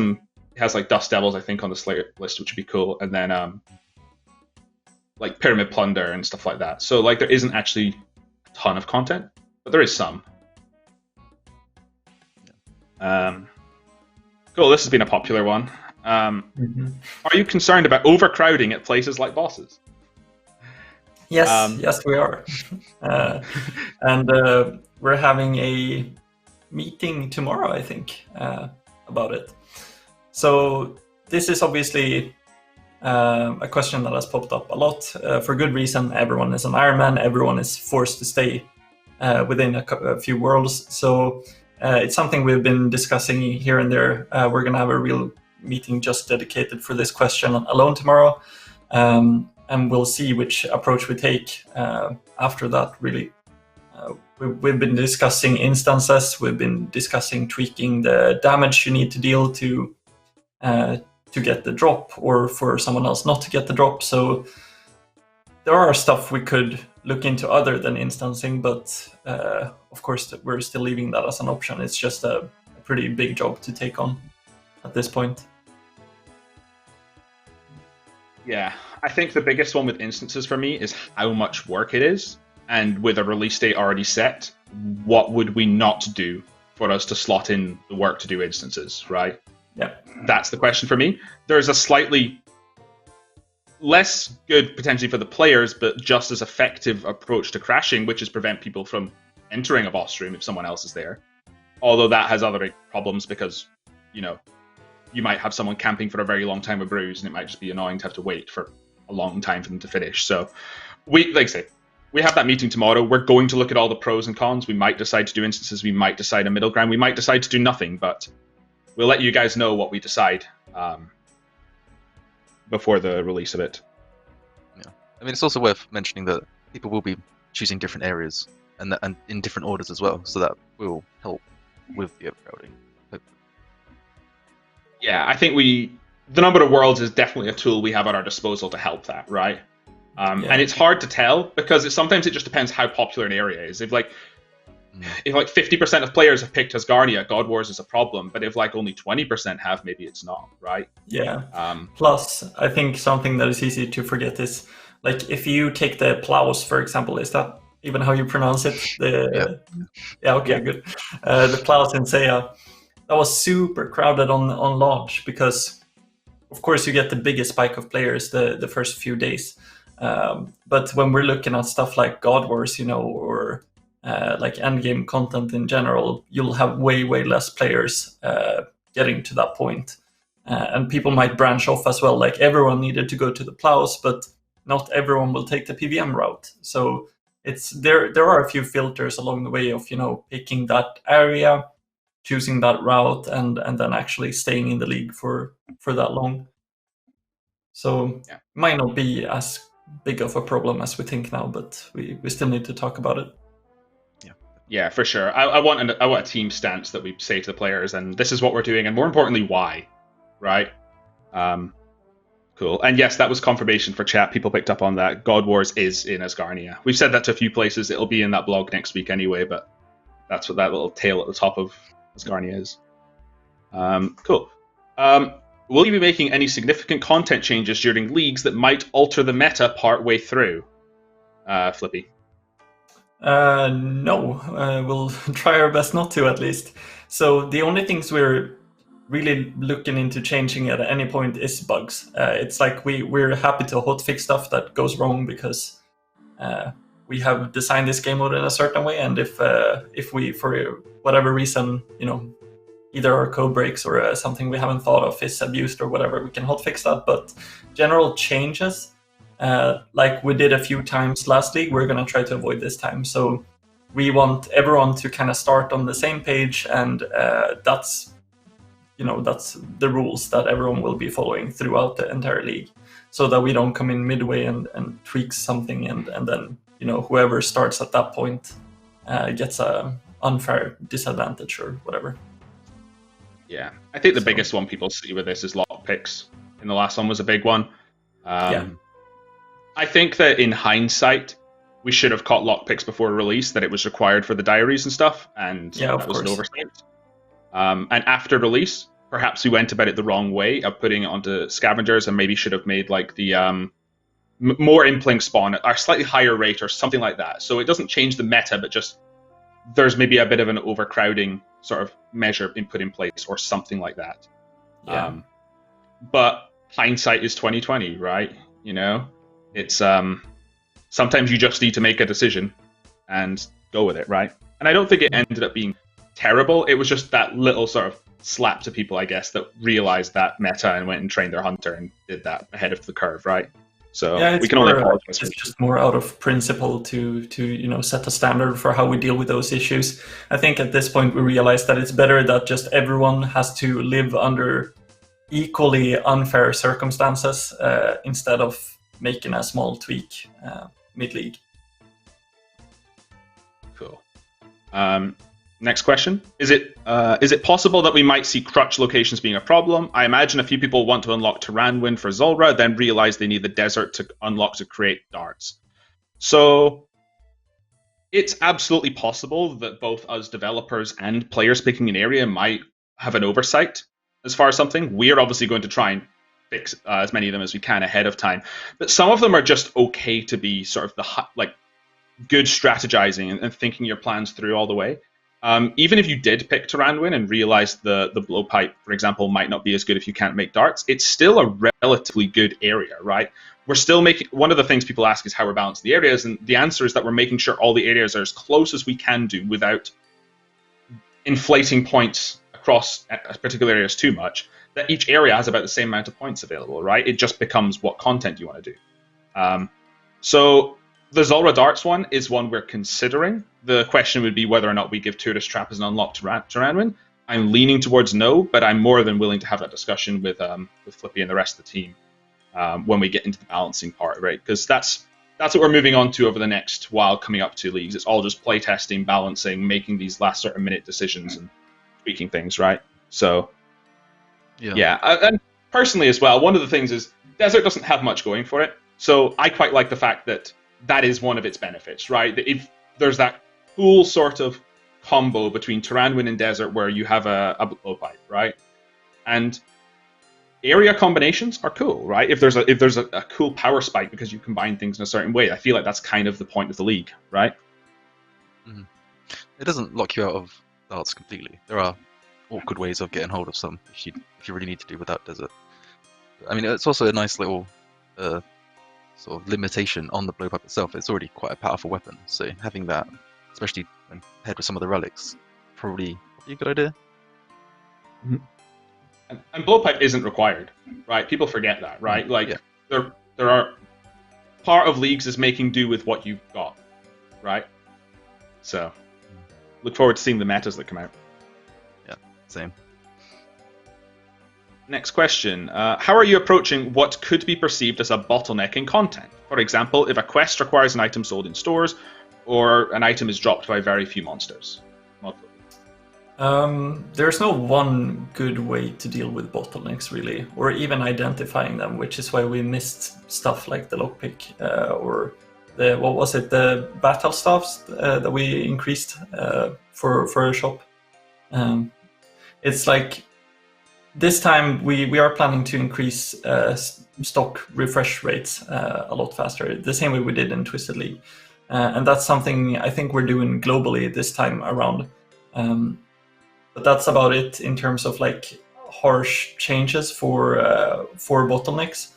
Speaker 2: like Dust Devils, I think, on the Slayer list, which would be cool, and then like Pyramid Plunder and stuff like that. So like there isn't actually a ton of content, but there is some. Cool, this has been a popular one. Are you concerned about overcrowding at places like bosses?
Speaker 3: Yes, yes we are. And we're having a meeting tomorrow, I think, about it. So this is obviously a question that has popped up a lot for good reason. Everyone is an Iron Man, everyone is forced to stay within a few worlds. So it's something we've been discussing here and there. We're going to have a real meeting just dedicated for this question alone tomorrow. and we'll see which approach we take after that, really. We've been discussing instances, we've been discussing tweaking the damage you need to deal to get the drop, or for someone else not to get the drop. So there are stuff we could look into other than instancing, but of course we're still leaving that as an option. It's just a pretty big job to take on at this point.
Speaker 2: Yeah, I think the biggest one with instances for me is how much work it is. And with a release date already set, what would we not do for us to slot in the work to do instances, right?
Speaker 3: Yeah.
Speaker 2: That's the question for me. There's a slightly less good potentially for the players, but just as effective approach to crashing, which is prevent people from entering a boss room if someone else is there. Although that has other big problems because, you might have someone camping for a very long time with brews, and it might just be annoying to have to wait for a long time for them to finish. So we have that meeting tomorrow. We're going to look at all the pros and cons. We might decide to do instances. We might decide a middle ground. We might decide to do nothing, but we'll let you guys know what we decide before the release of it.
Speaker 4: Yeah, I mean, it's also worth mentioning that people will be choosing different areas and in different orders as well, so that will help with the overcrowding.
Speaker 2: Yeah, I think the number of worlds is definitely a tool we have at our disposal to help that, right? And it's hard to tell because sometimes it just depends how popular an area is. If 50% of players have picked Asgardia, God Wars is a problem. But if only 20% have, maybe it's not, right?
Speaker 3: Yeah. Plus, I think something that is easy to forget is if you take the plows, for example, is that even how you pronounce it? Good. The plows in Seiya, that was super crowded on launch because, of course, you get the biggest spike of players the first few days. But when we're looking at stuff like God Wars, or endgame content in general, you'll have way less players getting to that point. And people might branch off as well. Everyone needed to go to the plows, but not everyone will take the PVM route. So there are a few filters along the way of picking that area, choosing that route, and then actually staying in the league for that long. So it might not be as big of a problem as we think now, but we still need to talk about it.
Speaker 2: Yeah, for sure. I want a team stance that we say to the players, and this is what we're doing, and more importantly, why, right? Cool. And yes, that was confirmation for chat. People picked up on that. God Wars is in Asgardia. We've said that to a few places. It'll be in that blog next week anyway, but that's what that little tail at the top of Asgardia is. Cool. Will you be making any significant content changes during leagues that might alter the meta partway through? Flippy.
Speaker 3: No, we'll try our best not to, at least. So the only things we're really looking into changing at any point is bugs. It's we're happy to hotfix stuff that goes wrong because we have designed this game mode in a certain way, and if we, for whatever reason, either our code breaks or something we haven't thought of is abused or whatever, we can hotfix that. But general changes, like we did a few times last league, we're going to try to avoid this time. So we want everyone to kind of start on the same page, and that's the rules that everyone will be following throughout the entire league, so that we don't come in midway and tweak something and then whoever starts at that point gets a unfair disadvantage or whatever.
Speaker 2: Yeah, I think the biggest one people see with this is lockpicks. In the last one was a big one. I think that in hindsight, we should have caught lockpicks before release, that it was required for the diaries and stuff, and that was an oversight. And after release, perhaps we went about it the wrong way of putting it onto scavengers, and maybe should have made the more implink spawn at a slightly higher rate or something like that. So it doesn't change the meta, but just there's maybe a bit of an overcrowding sort of measure being put in place or something like that. But hindsight is 2020, right? It's sometimes you just need to make a decision and go with it, right? And I don't think it ended up being terrible. It was just that little sort of slap to people, I guess, that realized that meta and went and trained their hunter and did that ahead of the curve, right? So we can only apologize.
Speaker 3: It's just more out of principle to set a standard for how we deal with those issues. I think at this point we realize that it's better that just everyone has to live under equally unfair circumstances instead of making a small tweak mid-league.
Speaker 2: Cool. Next question. Is it possible that we might see crutch locations being a problem? I imagine a few people want to unlock Taranwin for Zulrah, then realize they need the desert to unlock to create darts. So it's absolutely possible that both us developers and players picking an area might have an oversight as far as something. We are obviously going to try and fix as many of them as we can ahead of time. But some of them are just okay to be sort of the good strategizing and thinking your plans through all the way. Even if you did pick Taranwin and realized the blowpipe, for example, might not be as good if you can't make darts, it's still a relatively good area, right? We're still making, one of the things people ask is how we're balancing the areas, and the answer is that we're making sure all the areas are as close as we can do without inflating points across particular areas too much, that each area has about the same amount of points available, right? It just becomes what content you want to do. So the Zulrah Darts one is one we're considering. The question would be whether or not we give Tourist Trap as an unlock to Taranwin. I'm leaning towards no, but I'm more than willing to have that discussion with Flippy and the rest of the team when we get into the balancing part, right? Because that's what we're moving on to over the next while coming up to leagues. It's all just play testing, balancing, making these last sort of minute decisions and tweaking things, right? So, yeah. And personally as well, one of the things is Desert doesn't have much going for it. So I quite like the fact that that is one of its benefits, right? That if there's that cool sort of combo between Taranwin and Desert where you have a blowpipe, right? And area combinations are cool, right? If there's a cool power spike because you combine things in a certain way, I feel like that's kind of the point of the league, right?
Speaker 4: Mm-hmm. It doesn't lock you out of darts completely. There are awkward ways of getting hold of some if you really need to do without Desert. I mean, it's also a nice little sort of limitation on the blowpipe itself. It's already quite a powerful weapon, so having that, especially when paired with some of the relics, probably a good idea.
Speaker 2: Mm-hmm. And blowpipe isn't required, right? People forget that, right? Like there are part of leagues is making do with what you've got, right? So look forward to seeing the metas that come out.
Speaker 4: Yeah, same.
Speaker 2: Next question. How are you approaching what could be perceived as a bottleneck in content? For example, if a quest requires an item sold in stores, or an item is dropped by very few monsters.
Speaker 3: There's no one good way to deal with bottlenecks, really, or even identifying them, which is why we missed stuff like the lockpick or the battle staffs that we increased for a shop. It's like this time we are planning to increase stock refresh rates a lot faster, the same way we did in Twisted League, and that's something I think we're doing globally this time around. But that's about it in terms of like harsh changes for bottlenecks.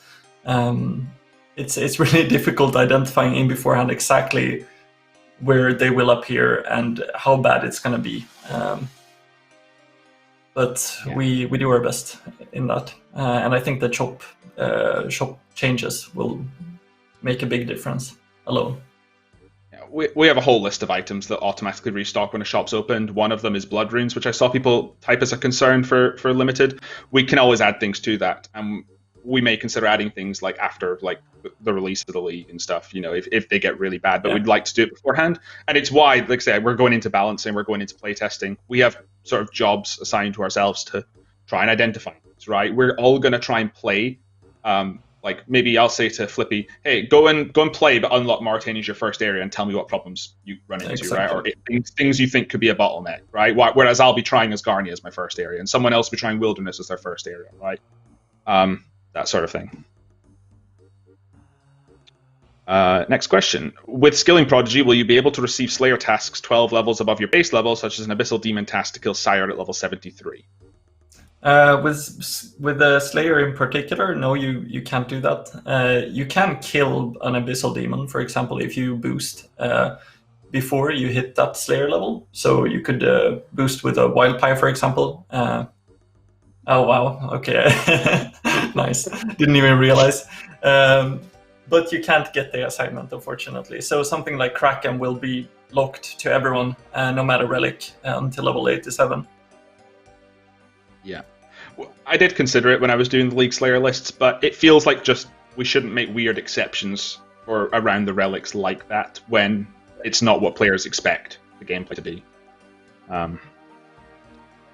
Speaker 3: It's really difficult identifying in beforehand exactly where they will appear and how bad it's going to be. But we do our best in that, and I think the shop changes will make a big difference alone.
Speaker 2: We have a whole list of items that automatically restock when a shop's opened. One of them is blood runes, which I saw people type as a concern for limited. We can always add things to that, and we may consider adding things like after like the release of the league and stuff, you know, if they get really bad, but we'd like to do it beforehand. And it's why, like I said, we're going into balancing, we're going into playtesting. We have sort of jobs assigned to ourselves to try and identify things, right? We're all going to try and play. Like maybe I'll say to Flippy, hey, go and play, but unlock Mauritania as your first area and tell me what problems you run into,
Speaker 3: exactly.
Speaker 2: Right? Or things you think could be a bottleneck, right? Whereas I'll be trying Asgarnia as my first area, and someone else will be trying Wilderness as their first area, right? That sort of thing. Next question. With skilling Prodigy, will you be able to receive Slayer tasks 12 levels above your base level, such as an Abyssal Demon task to kill Sire at level 73?
Speaker 3: With the Slayer in particular, no, you can't do that. You can kill an Abyssal Demon, for example, if you boost before you hit that Slayer level. So you could boost with a Wildfire, for example. Oh, wow. Okay. Nice. Didn't even realize. But you can't get the assignment, unfortunately. So something like Kraken will be locked to everyone, no matter Relic, until level 87.
Speaker 2: Yeah. I did consider it when I was doing the League Slayer lists, but it feels like just we shouldn't make weird exceptions or around the relics like that when it's not what players expect the gameplay to be.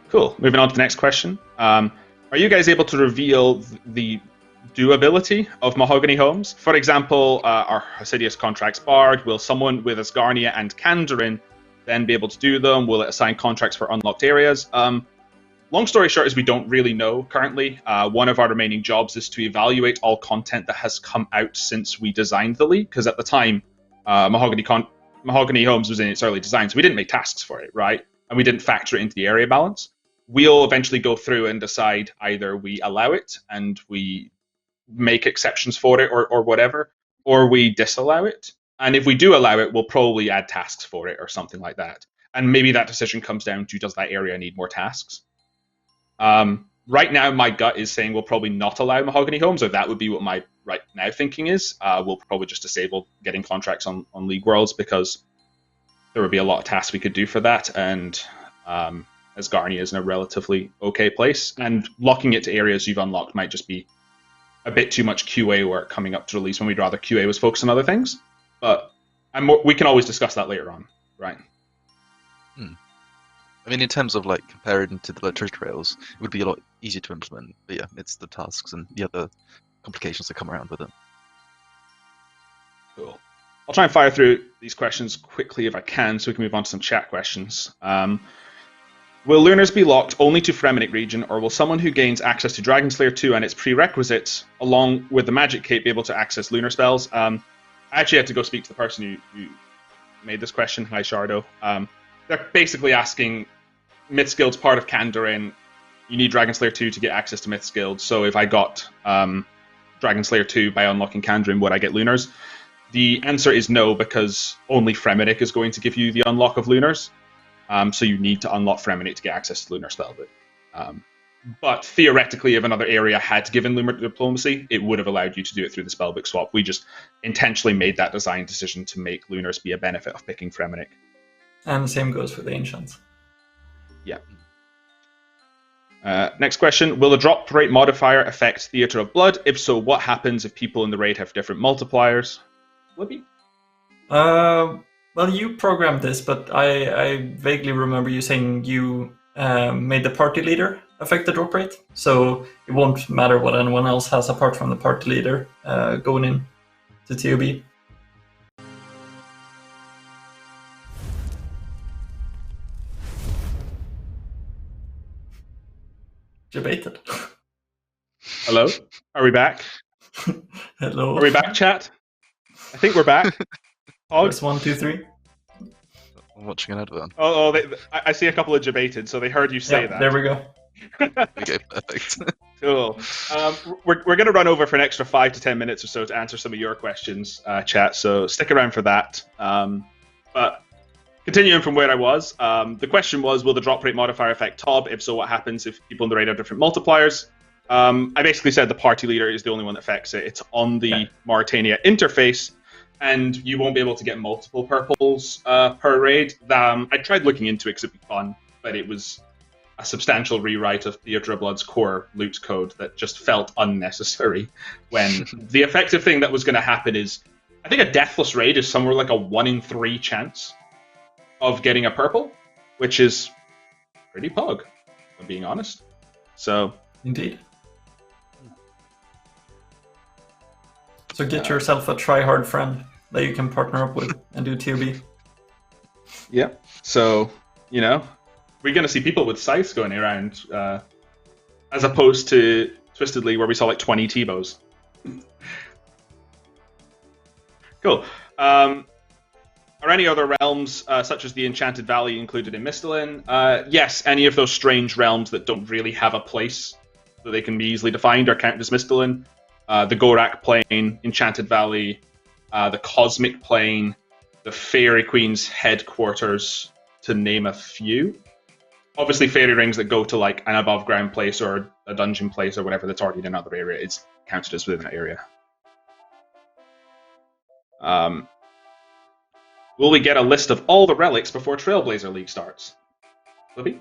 Speaker 2: Cool. Moving on to the next question. Are you guys able to reveal the doability of Mahogany Homes? For example, our Hasidius contracts barred. Will someone with Asgarnia and Kandarin then be able to do them? Will it assign contracts for unlocked areas? Long story short is we don't really know currently. One of our remaining jobs is to evaluate all content that has come out since we designed the league, because at the time, Mahogany Homes was in its early design, so we didn't make tasks for it, right? And we didn't factor it into the area balance. We'll eventually go through and decide either we allow it and we make exceptions for it or whatever, or we disallow it. And if we do allow it, we'll probably add tasks for it or something like that. And maybe that decision comes down to, does that area need more tasks? Right now, my gut is saying we'll probably not allow Mahogany Homes, or that would be what my right now thinking is. We'll probably just disable getting contracts on League Worlds, because there would be a lot of tasks we could do for that, and Asgarnia is in a relatively okay place, and locking it to areas you've unlocked might just be a bit too much QA work coming up to release when we'd rather QA was focused on other things. But we can always discuss that later on, right?
Speaker 4: I mean, in terms of like comparing to the treasure trails, it would be a lot easier to implement. But yeah, it's the tasks and the other complications that come around with it.
Speaker 2: Cool. I'll try and fire through these questions quickly if I can, so we can move on to some chat questions. Will Lunars be locked only to Fremennik region, or will someone who gains access to Dragonslayer 2 and its prerequisites, along with the Magic Cape, be able to access Lunar spells? I actually had to go speak to the person who made this question. Hi, Shardo. They're basically asking, Myth's Guild's part of Kandarin. You need Dragonslayer 2 to get access to Myth's Guild. So if I got Dragonslayer 2 by unlocking Kandarin, would I get Lunars? The answer is no, because only Fremennik is going to give you the unlock of Lunars. So you need to unlock Fremennik to get access to Lunar Spellbook. But theoretically, if another area had given Lunar Diplomacy, it would have allowed you to do it through the Spellbook swap. We just intentionally made that design decision to make Lunars be a benefit of picking Fremennik.
Speaker 3: And the same goes for the Ancients.
Speaker 2: Yeah. Next question. Will the drop rate modifier affect Theatre of Blood? If so, what happens if people in the raid have different multipliers? Libby?
Speaker 3: Well, you programmed this, but I vaguely remember you saying you made the party leader affect the drop rate. So it won't matter what anyone else has apart from the party leader going in to TOB. Debated.
Speaker 2: Hello? Are we back?
Speaker 3: Hello.
Speaker 2: Are we back, chat? I think we're back.
Speaker 3: Press 1, 2, 3.
Speaker 4: I'm watching an advert.
Speaker 2: I see a couple of debated, so they heard you say that.
Speaker 3: There we go.
Speaker 4: Okay, perfect.
Speaker 2: Cool. We're going to run over for an extra 5 to 10 minutes or so to answer some of your questions, chat, so stick around for that. But continuing from where I was, the question was, will the drop rate modifier affect TOB? If so, what happens if people in the raid have different multipliers? I basically said the party leader is the only one that affects it. It's on the Mauritania interface, and you won't be able to get multiple purples per raid. I tried looking into it because it'd be fun, but it was a substantial rewrite of Theatre of Blood's core loot code that just felt unnecessary, when the effective thing that was going to happen is, I think a Deathless raid is somewhere like a 1 in 3 chance of getting a purple, which is pretty pug, if I'm being honest. So
Speaker 3: Indeed. So get yourself a try-hard friend that you can partner up with and do TOB.
Speaker 2: yeah. So, we're going to see people with scythes going around, as opposed to Twistedly, where we saw like 20 T-bows. Cool. Are any other realms, such as the Enchanted Valley, included in Misthalin? Yes, any of those strange realms that don't really have a place that they can be easily defined are counted as Misthalin. The Gorak Plane, Enchanted Valley, the Cosmic Plane, the Fairy Queen's headquarters, to name a few. Obviously, fairy rings that go to like an above ground place or a dungeon place or whatever that's already in another area, it's counted as within that area. Will we get a list of all the relics before Trailblazer League starts? Libby?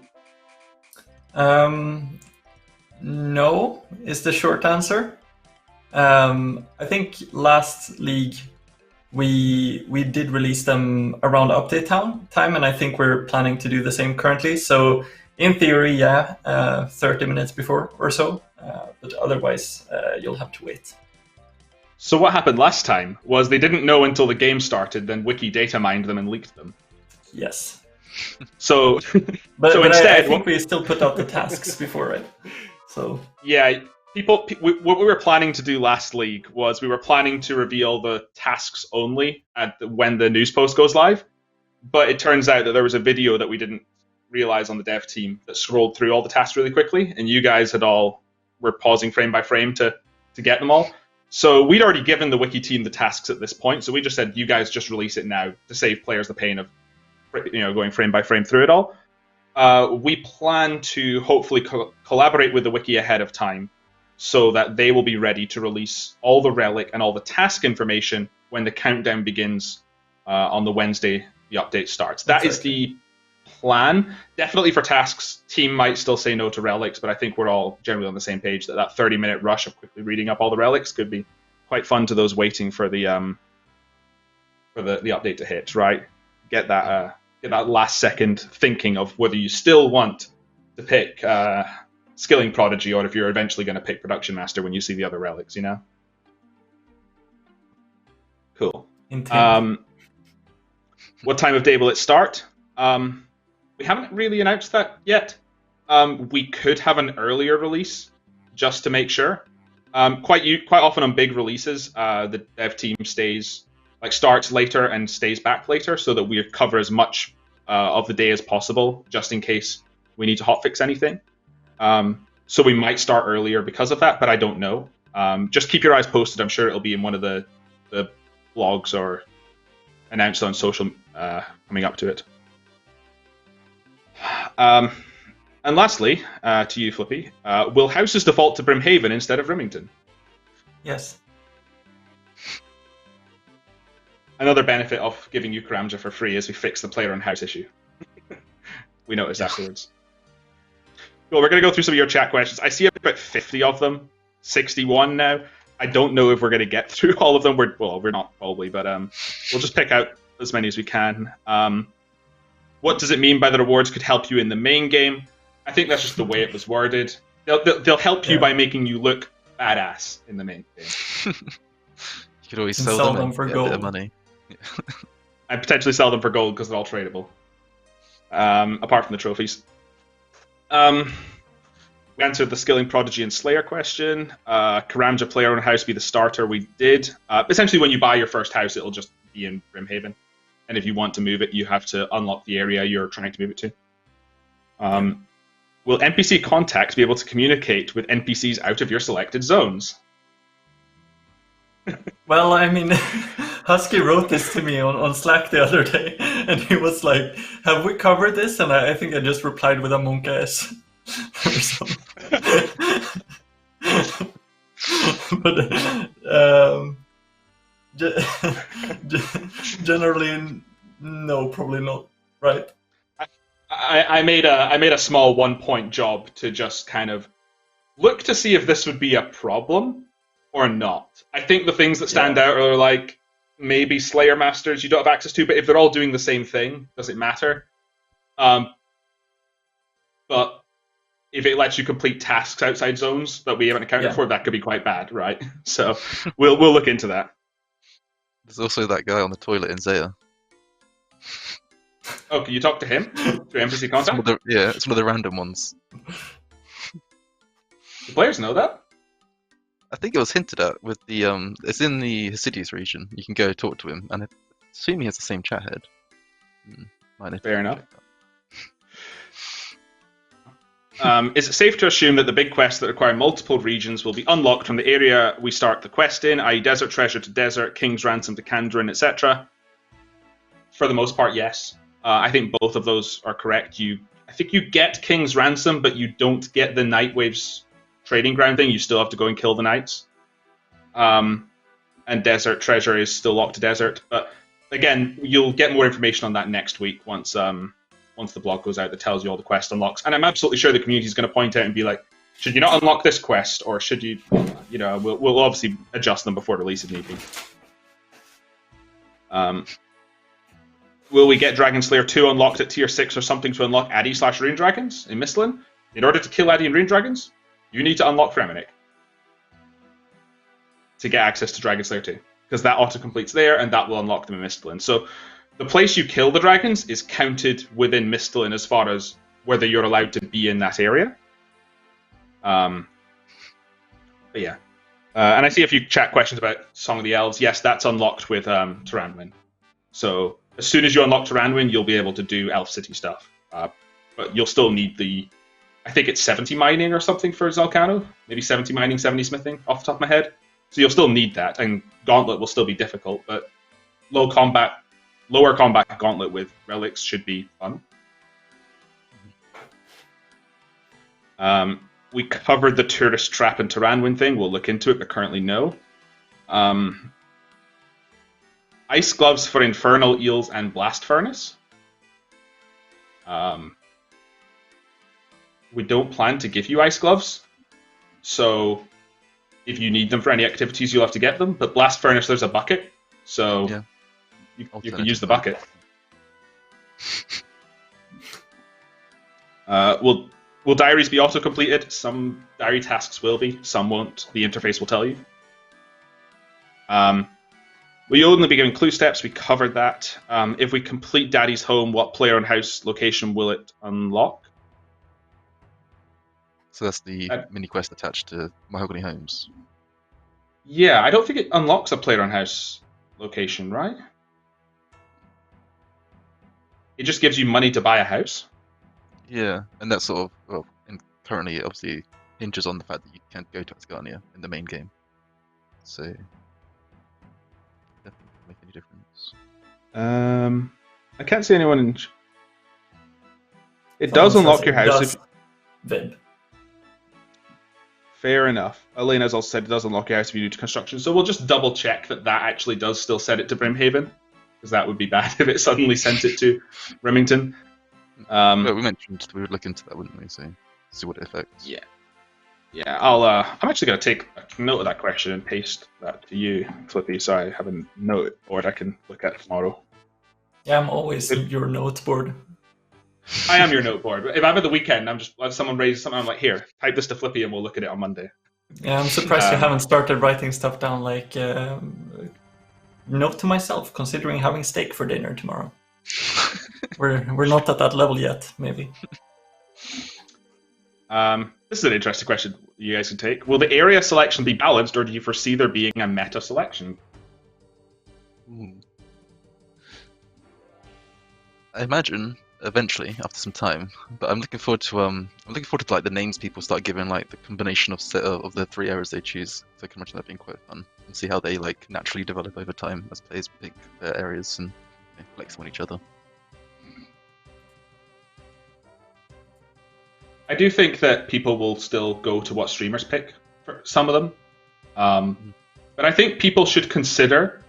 Speaker 3: No, is the short answer. I think last league we did release them around update time, and I think we're planning to do the same currently. So in theory, 30 minutes before or so, but otherwise you'll have to wait.
Speaker 2: So what happened last time was they didn't know until the game started, then Wiki data mined them and leaked them.
Speaker 3: Yes.
Speaker 2: So,
Speaker 3: but
Speaker 2: instead,
Speaker 3: I think we still put out the tasks before, right? So
Speaker 2: yeah, what we were planning to do last league was we were planning to reveal the tasks only when the news post goes live, but it turns out that there was a video that we didn't realize on the dev team that scrolled through all the tasks really quickly, and you guys were pausing frame by frame to get them all. So we'd already given the wiki team the tasks at this point, so we just said, you guys just release it now to save players the pain of going frame by frame through it all. We plan to hopefully collaborate with the wiki ahead of time so that they will be ready to release all the relic and all the task information when the countdown begins on the Wednesday the update starts. That is the plan. Definitely for tasks, team might still say no to relics, but I think we're all generally on the same page that 30-minute rush of quickly reading up all the relics could be quite fun to those waiting for the update to hit, right? Get that last second thinking of whether you still want to pick Skilling Prodigy or if you're eventually going to pick Production Master when you see the other relics, you know? Cool. What time of day will it start? We haven't really announced that yet. We could have an earlier release just to make sure. Quite often on big releases, the dev team starts later and stays back later so that we cover as much of the day as possible, just in case we need to hotfix anything. So we might start earlier because of that, but I don't know. Just keep your eyes posted. I'm sure it'll be in one of the blogs or announced on social coming up to it. And lastly, to you, Flippy, will houses default to Brimhaven instead of Rimington?
Speaker 3: Yes.
Speaker 2: Another benefit of giving you Karamja for free is we fix the player on house issue. We noticed afterwards. Well, we're going to go through some of your chat questions. I see about 50 of them, 61 now. I don't know if we're going to get through all of them. We're not probably, but we'll just pick out as many as we can. What does it mean by the rewards could help you in the main game? I think that's just the way it was worded. They'll help you by making you look badass in the main game.
Speaker 4: You could always sell them for gold. A bit of money.
Speaker 2: And potentially sell them for gold because they're all tradable. Apart from the trophies. We answered the Skilling Prodigy and Slayer question. Karamja player on house be the starter. We did. Essentially, when you buy your first house, it'll just be in Brimhaven. And if you want to move it, you have to unlock the area you're trying to move it to. Will NPC contacts be able to communicate with NPCs out of your selected zones?
Speaker 3: Well, I mean, Husky wrote this to me on Slack the other day, and he was like, have we covered this? And I think I just replied with a monk ass. But generally, no, probably not, right?
Speaker 2: I made a small 1-point job to just kind of look to see if this would be a problem or not. I think the things that stand out are like maybe Slayer Masters you don't have access to, but if they're all doing the same thing, does it matter? But if it lets you complete tasks outside zones that we haven't accounted for, that could be quite bad, right? So we'll look into that.
Speaker 4: There's also that guy on the toilet in Zaya.
Speaker 2: Oh, can you talk to him through NPC contact?
Speaker 4: It's one of the random ones.
Speaker 2: The players know that?
Speaker 4: I think it was hinted at with the it's in the Hasidius region. You can go talk to him, and I assume he has the same chat head.
Speaker 2: Fair enough. Is it safe to assume that the big quests that require multiple regions will be unlocked from the area we start the quest in, i.e. Desert Treasure to Desert, King's Ransom to Kandrin, etc.? For the most part, yes. I think both of those are correct. I think you get King's Ransom, but you don't get the Nightwaves trading ground thing. You still have to go and kill the knights. And Desert Treasure is still locked to Desert. But again, you'll get more information on that next week once the blog goes out that tells you all the quest unlocks. And I'm absolutely sure the community is going to point out and be like, should you not unlock this quest, or should you, we'll obviously adjust them before release if need be. Will we get Dragon Slayer 2 unlocked at tier 6 or something to unlock Addy/Rune Dragons in Misthalin? In order to kill Addy and Rune Dragons, you need to unlock Fremennik to get access to Dragon Slayer 2, because that auto-completes there, and that will unlock them in Misthalin. So the place you kill the dragons is counted within Misthalin as far as whether you're allowed to be in that area. But yeah. And I see a few chat questions about Song of the Elves. Yes, that's unlocked with Taranwin. So as soon as you unlock Taranwin, you'll be able to do Elf City stuff. But you'll still need I think it's 70 mining or something for Zelcano. Maybe 70 mining, 70 smithing, off the top of my head. So you'll still need that, and Gauntlet will still be difficult, but lower combat Gauntlet with relics should be fun. We covered the tourist trap and Taranwin thing. We'll look into it, but currently no. Ice gloves for Infernal Eels and Blast Furnace. We don't plan to give you ice gloves, so if you need them for any activities, you'll have to get them. But Blast Furnace, there's a bucket, so you can use the bucket. Will diaries be auto-completed? Some diary tasks will be, some won't. The interface will tell you. We only be giving clue steps. We covered that. If we complete Daddy's Home, what player and house location will it unlock?
Speaker 4: So that's the mini quest attached to Mahogany Homes.
Speaker 2: Yeah, I don't think it unlocks a player and house location, right? It just gives you money to buy a house.
Speaker 4: Yeah, and that's sort of, and currently it obviously hinges on the fact that you can't go to Asgarnia in the main game. So, definitely make any difference.
Speaker 2: I can't see anyone in... It does unlock your house. Fair enough. Elena's also said it does unlock your house if you do construction, so we'll just double check that actually does still set it to Brimhaven, because that would be bad if it suddenly sent it to Remington.
Speaker 4: But we mentioned we would look into that, wouldn't we? So see what it affects.
Speaker 2: Yeah. I'm actually going to take a note of that question and paste that to you, Flippy, so I have a note board I can look at tomorrow.
Speaker 3: Yeah, I'm always your note board.
Speaker 2: I am your note board. If I'm at the weekend, I'm just let someone raise something. I'm like, here, type this to Flippy, and we'll look at it on Monday.
Speaker 3: Yeah, I'm surprised you haven't started writing stuff down like note to myself, considering having steak for dinner tomorrow. We're not at that level yet, maybe.
Speaker 2: This is an interesting question you guys can take. Will the area selection be balanced, or do you foresee there being a meta selection?
Speaker 4: I imagine eventually, after some time, but I'm looking forward to like the names people start giving, like the combination of the 3 areas they choose. So I can imagine that being quite fun, and see how they like naturally develop over time as players pick their areas and flex on each other.
Speaker 2: I do think that people will still go to what streamers pick for some of them, but I think people should consider,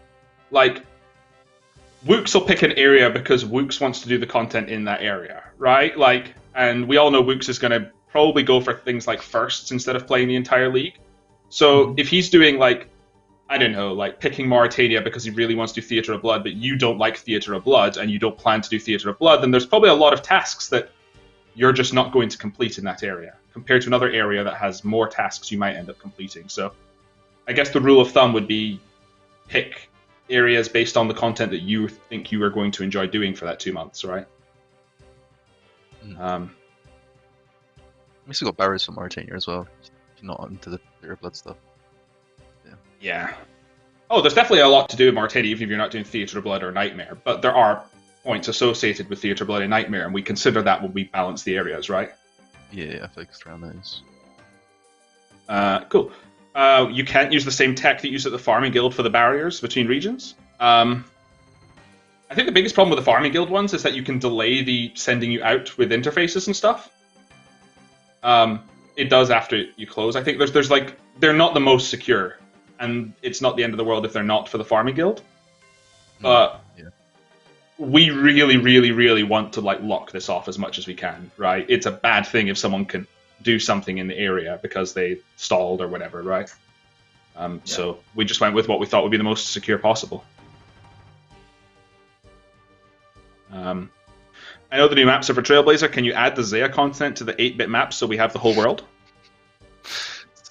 Speaker 2: like, Wooks will pick an area because Wooks wants to do the content in that area, right? Like, and we all know Wooks is going to probably go for things like firsts instead of playing the entire league. So if he's doing, like, I don't know, like picking Mauritania because he really wants to do Theatre of Blood, but you don't like Theatre of Blood and you don't plan to do Theatre of Blood, then there's probably a lot of tasks that you're just not going to complete in that area, compared to another area that has more tasks you might end up completing. So I guess the rule of thumb would be pick areas based on the content that you think you are going to enjoy doing for that 2 months, right?
Speaker 4: We still got barriers for Mauritania as well, if you're not into the Theatre of Blood stuff.
Speaker 2: Yeah. Oh, there's definitely a lot to do with Mauritania, even if you're not doing Theatre of Blood or Nightmare, but there are points associated with Theatre of Blood and Nightmare, and we consider that when we balance the areas, right?
Speaker 4: Yeah, I focused around those.
Speaker 2: Cool. You can't use the same tech that you use at the Farming Guild for the barriers between regions. I think the biggest problem with the Farming Guild ones is that you can delay the sending you out with interfaces and stuff. It does after you close. I think there's like, they're not the most secure, and it's not the end of the world if they're not for the Farming Guild. But we really, really, really want to like lock this off as much as we can, right? It's a bad thing if someone can do something in the area because they stalled or whatever, right? So we just went with what we thought would be the most secure possible. I know the new maps are for Trailblazer. Can you add the Zaya content to the 8-bit maps so we have the whole world?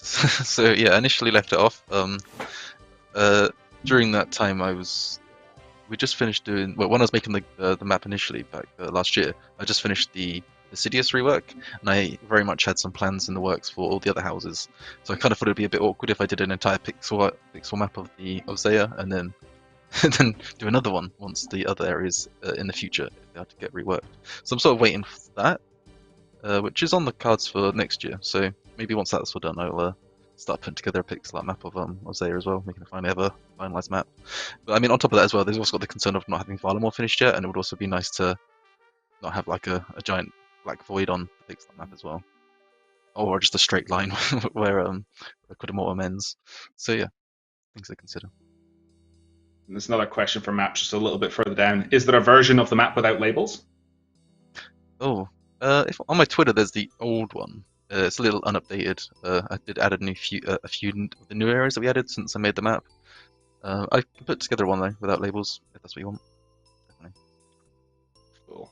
Speaker 4: So yeah, I initially left it off. During that time, we just finished doing. Well, when I was making the map initially back last year, I just finished the Sidious rework, and I very much had some plans in the works for all the other houses. So I kind of thought it'd be a bit awkward if I did an entire pixel map of Zaya, and then then do another one once the other areas in the future if they had to get reworked. So I'm sort of waiting for that, which is on the cards for next year. So maybe once that's all done, I'll start putting together a pixel art map of Zaya as well, making a finally have a finalized map. But I mean, on top of that as well, there's also got the concern of not having Valimor finished yet, and it would also be nice to not have like a giant black void on the pixel art map as well, or just a straight line where Kudamortem ends. So yeah, things to consider.
Speaker 2: And there's another question for maps just a little bit further down. Is there a version of the map without labels?
Speaker 4: Oh, if on my Twitter there's the old one. It's a little unupdated. I did add a few of the new areas that we added since I made the map. I can put together one though without labels if that's what you want. Definitely.
Speaker 2: Cool.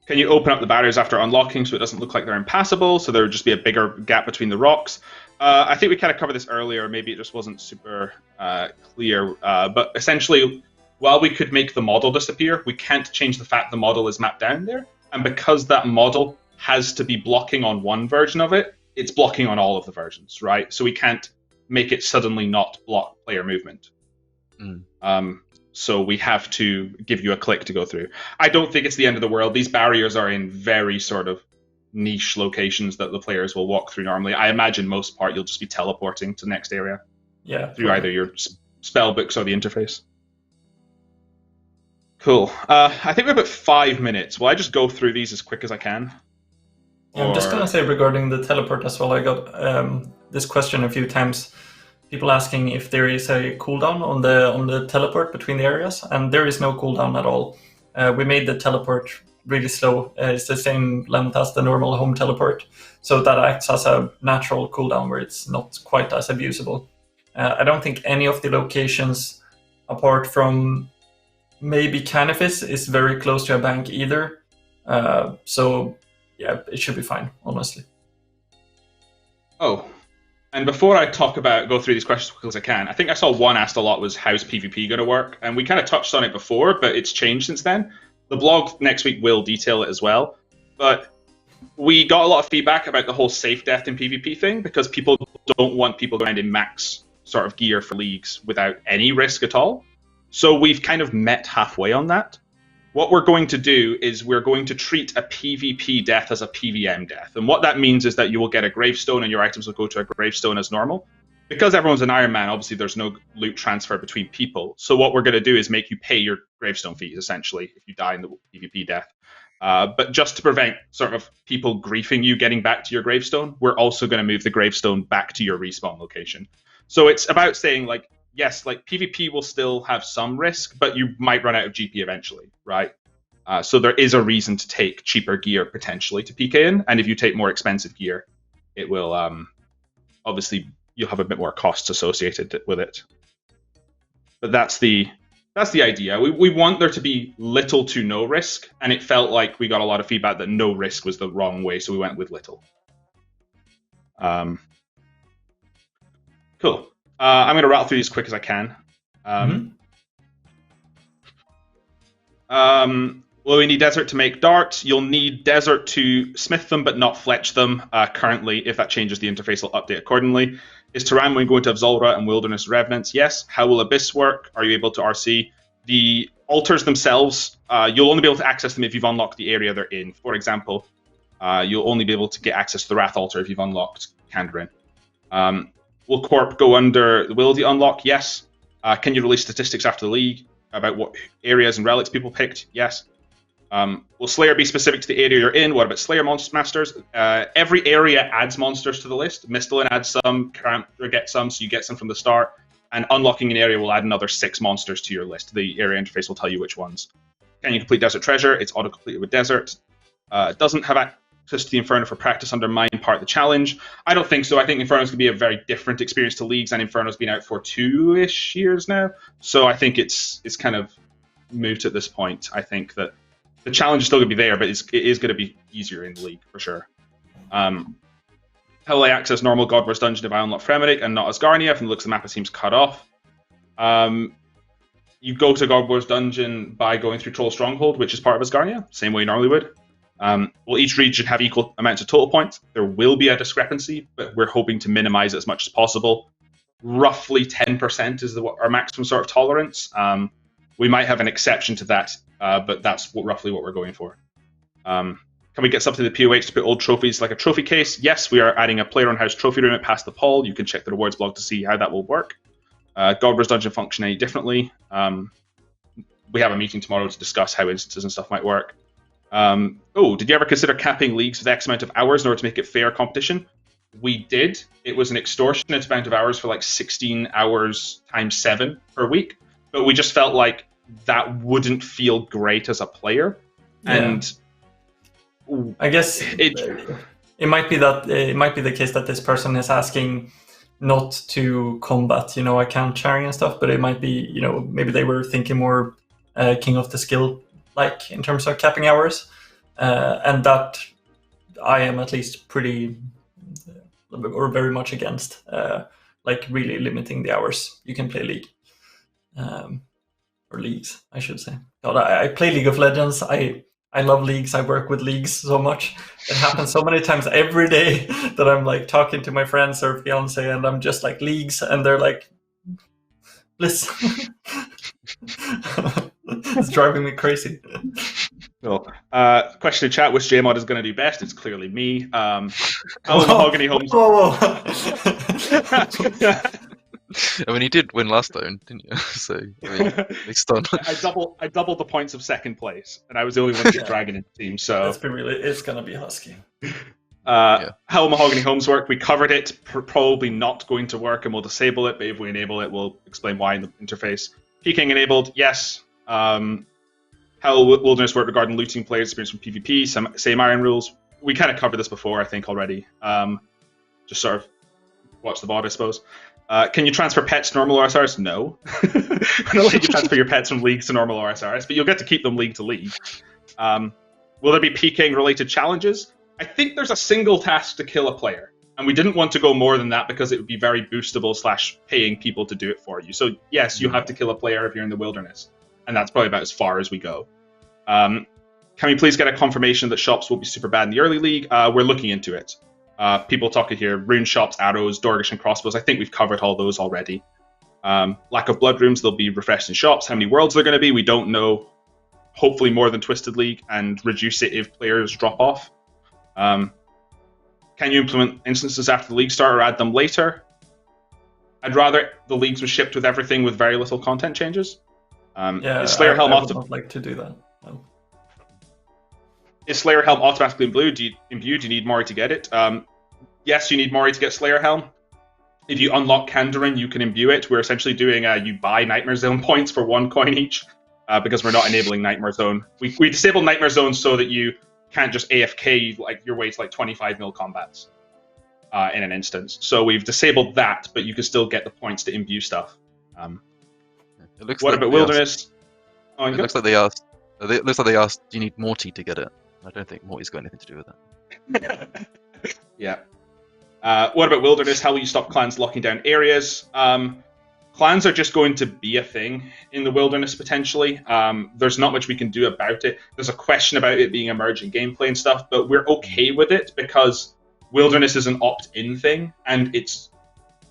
Speaker 2: Can you open up the barriers after unlocking so it doesn't look like they're impassable, so there would just be a bigger gap between the rocks? I think we kind of covered this earlier. Maybe it just wasn't super clear. But essentially, while we could make the model disappear, we can't change the fact the model is mapped down there. And because that model has to be blocking on one version of it, it's blocking on all of the versions, right? So we can't make it suddenly not block player movement. So we have to give you a click to go through. I don't think it's the end of the world. These barriers are in very sort of niche locations that the players will walk through normally. I imagine most part you'll just be teleporting to the next area.
Speaker 3: Yeah.
Speaker 2: Through either your spell books or the interface. Cool. I think we have about 5 minutes. Will I just go through these as quick as I can?
Speaker 3: Yeah, I'm just going to say regarding the teleport as well, I got this question a few times. People asking if there is a cooldown on the teleport between the areas, and there is no cooldown at all. We made the teleport really slow. It's the same length as the normal home teleport, so that acts as a natural cooldown where it's not quite as abusable. I don't think any of the locations, apart from maybe Canifis, is very close to a bank either. So yeah, it should be fine, honestly.
Speaker 2: Oh. And before I go through these questions as quickly as I can, I think I saw one asked a lot was how's PvP going to work? And we kind of touched on it before, but it's changed since then. The blog next week will detail it as well. But we got a lot of feedback about the whole safe death in PvP thing because people don't want people going in max sort of gear for leagues without any risk at all. So we've kind of met halfway on that. What we're going to do is we're going to treat a PvP death as a PvM death. And what that means is that you will get a gravestone and your items will go to a gravestone as normal. Because everyone's an Iron Man, obviously there's no loot transfer between people. So what we're going to do is make you pay your gravestone fees, essentially, if you die in the PvP death. But just to prevent sort of people griefing you getting back to your gravestone, we're also going to move the gravestone back to your respawn location. So it's about saying, like, yes, like PvP will still have some risk, but you might run out of GP eventually, right? So there is a reason to take cheaper gear potentially to PK in, and if you take more expensive gear, it will obviously you'll have a bit more costs associated with it. But that's the idea. We want there to be little to no risk, and it felt like we got a lot of feedback that no risk was the wrong way, so we went with little. Cool. I'm going to rattle through these as quick as I can. Will we need desert to make darts? You'll need desert to smith them, but not fletch them currently. If that changes, the interface will update accordingly. Is Taramwin going to have Zulrah and Wilderness Revenants? Yes. How will Abyss work? Are you able to RC? The altars themselves, you'll only be able to access them if you've unlocked the area they're in. For example, you'll only be able to get access to the Wrath altar if you've unlocked Kandarin. Will Corp go under the Wildy unlock? Yes. Can you release statistics after the league about what areas and relics people picked? Yes. Will Slayer be specific to the area you're in? What about Slayer masters? Every area adds monsters to the list. Misthalin adds some, Karamja gets some, so you get some from the start. And unlocking an area will add another 6 monsters to your list. The area interface will tell you which ones. Can you complete Desert Treasure? It's auto-completed with Desert. Doesn't have access to the Inferno for practice undermine part of the challenge? I don't think so. I think Inferno's going to be a very different experience to Leagues, and Inferno's been out for 2-ish years now. So I think it's kind of moot at this point. I think that the challenge is still going to be there, but it is going to be easier in the League, for sure. How will I access normal God Wars Dungeon if I unlock Fremennik and not Asgarnia? From the looks of the map, it seems cut off. You go to God Wars Dungeon by going through Troll Stronghold, which is part of Asgarnia, same way you normally would. Well, each region have equal amounts of total points. There will be a discrepancy, but we're hoping to minimize it as much as possible. Roughly 10% is our maximum sort of tolerance. We might have an exception to that, but that's roughly what we're going for. Can we get something to the POH to put old trophies like a trophy case? Yes, we are adding a player-owned house trophy room past the poll. You can check the rewards blog to see how that will work. God Wars Dungeon function any differently. We have a meeting tomorrow to discuss how instances and stuff might work. Did you ever consider capping leagues with X amount of hours in order to make it fair competition? We did. It was an extortionate amount of hours for like 16 hours times 7 per week. But we just felt like that wouldn't feel great as a player. Yeah. And
Speaker 3: I guess it might be the case that this person is asking not to combat, account sharing and stuff, but it might be, maybe they were thinking more King of the Skill, like in terms of capping hours, and that I am at least pretty or very much against, like really limiting the hours you can play League, or Leagues, I should say. God, I play League of Legends. I love Leagues. I work with Leagues so much. It happens so many times every day that I'm like talking to my friends or fiance, and I'm just like Leagues, and they're like, "Bliss." It's driving me crazy.
Speaker 2: Cool. Question in chat: which JMod is going to do best? It's clearly me. Mahogany Homes.
Speaker 3: Whoa.
Speaker 4: I mean, you did win last time, didn't you? So, it's done.
Speaker 2: I doubled the points of second place, and I was the only one to get Dragon in the team. So
Speaker 3: it's gonna be husky.
Speaker 2: How will Mahogany Homes work? We covered it. Probably not going to work, and we'll disable it. But if we enable it, we'll explain why in the interface. Peking enabled, yes. How will Wilderness work regarding looting players' experience from PvP? Same iron rules. We kind of covered this before, I think, already. Just sort of watch the VOD, I suppose. Can you transfer pets to normal OSRs? No. We're not letting you transfer your pets from Leagues to normal OSRs, but you'll get to keep them League to League. Will there be PKing-related challenges? I think there's a single task to kill a player, and we didn't want to go more than that because it would be very boostable / paying people to do it for you. So yes, you have to kill a player if you're in the wilderness, and that's probably about as far as we go. Can we please get a confirmation that shops will be super bad in the early league? We're looking into it. People talking here, rune shops, arrows, Dorgish and crossbows. I think we've covered all those already. Lack of blood rooms, they'll be refreshed in shops. How many worlds they're going to be, we don't know. Hopefully more than Twisted League, and reduce it if players drop off. Can you implement instances after the league start or add them later? I'd rather the leagues were shipped with everything with very little content changes. Is Slayer Helm
Speaker 3: I would not like to do that. No.
Speaker 2: Is Slayer Helm automatically imbued? Do you need Mori to get it? Yes, you need Mori to get Slayer Helm. If you unlock Kandarin, you can imbue it. We're essentially doing you buy Nightmare Zone points for 1 coin each, because we're not enabling Nightmare Zone. We disabled Nightmare Zone so that you can't just AFK like your way to like 25 mil combats in an instance. So we've disabled that, but you can still get the points to imbue stuff. What about Wilderness?
Speaker 4: It looks like they asked. It looks like they asked, "Do you need Morty to get it?" I don't think Morty's got anything to do with that.
Speaker 2: Yeah. What about Wilderness? How will you stop clans locking down areas? Clans are just going to be a thing in the Wilderness, potentially. There's not much we can do about it. There's a question about it being emerging gameplay and stuff, but we're okay with it because Wilderness is an opt-in thing, and it's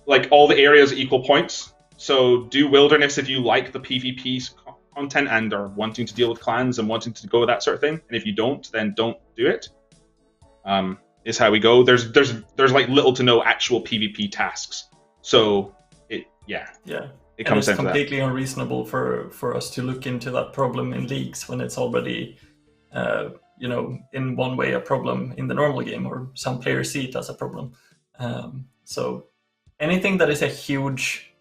Speaker 2: like all the areas are equal points. So do Wilderness if you like the PvP content and are wanting to deal with clans and wanting to go with that sort of thing. And if you don't, then don't do it. Is how we go. There's like little to no actual PvP tasks. So it comes down to that. It's
Speaker 3: completely unreasonable for us to look into that problem in leagues when it's already in one way a problem in the normal game, or some players see it as a problem. So anything that is a huge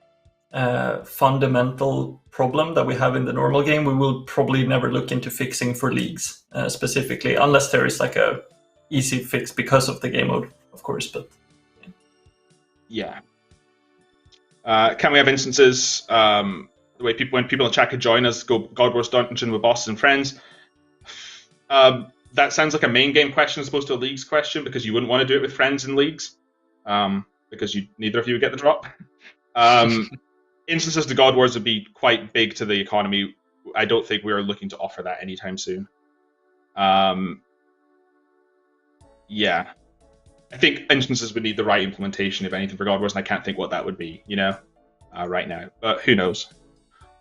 Speaker 3: fundamental problem that we have in the normal game, we will probably never look into fixing for leagues specifically, unless there is like a easy fix because of the game mode, of course. But
Speaker 2: yeah. Can we have instances the way when people in chat could join us, go God Wars Dungeon with bosses and friends? That sounds like a main game question as opposed to a leagues question, because you wouldn't want to do it with friends in leagues, because neither of you would get the drop. Instances to God Wars would be quite big to the economy. I don't think we are looking to offer that anytime soon. Yeah. I think instances would need the right implementation, if anything, for God Wars, and I can't think what that would be, right now. But who knows?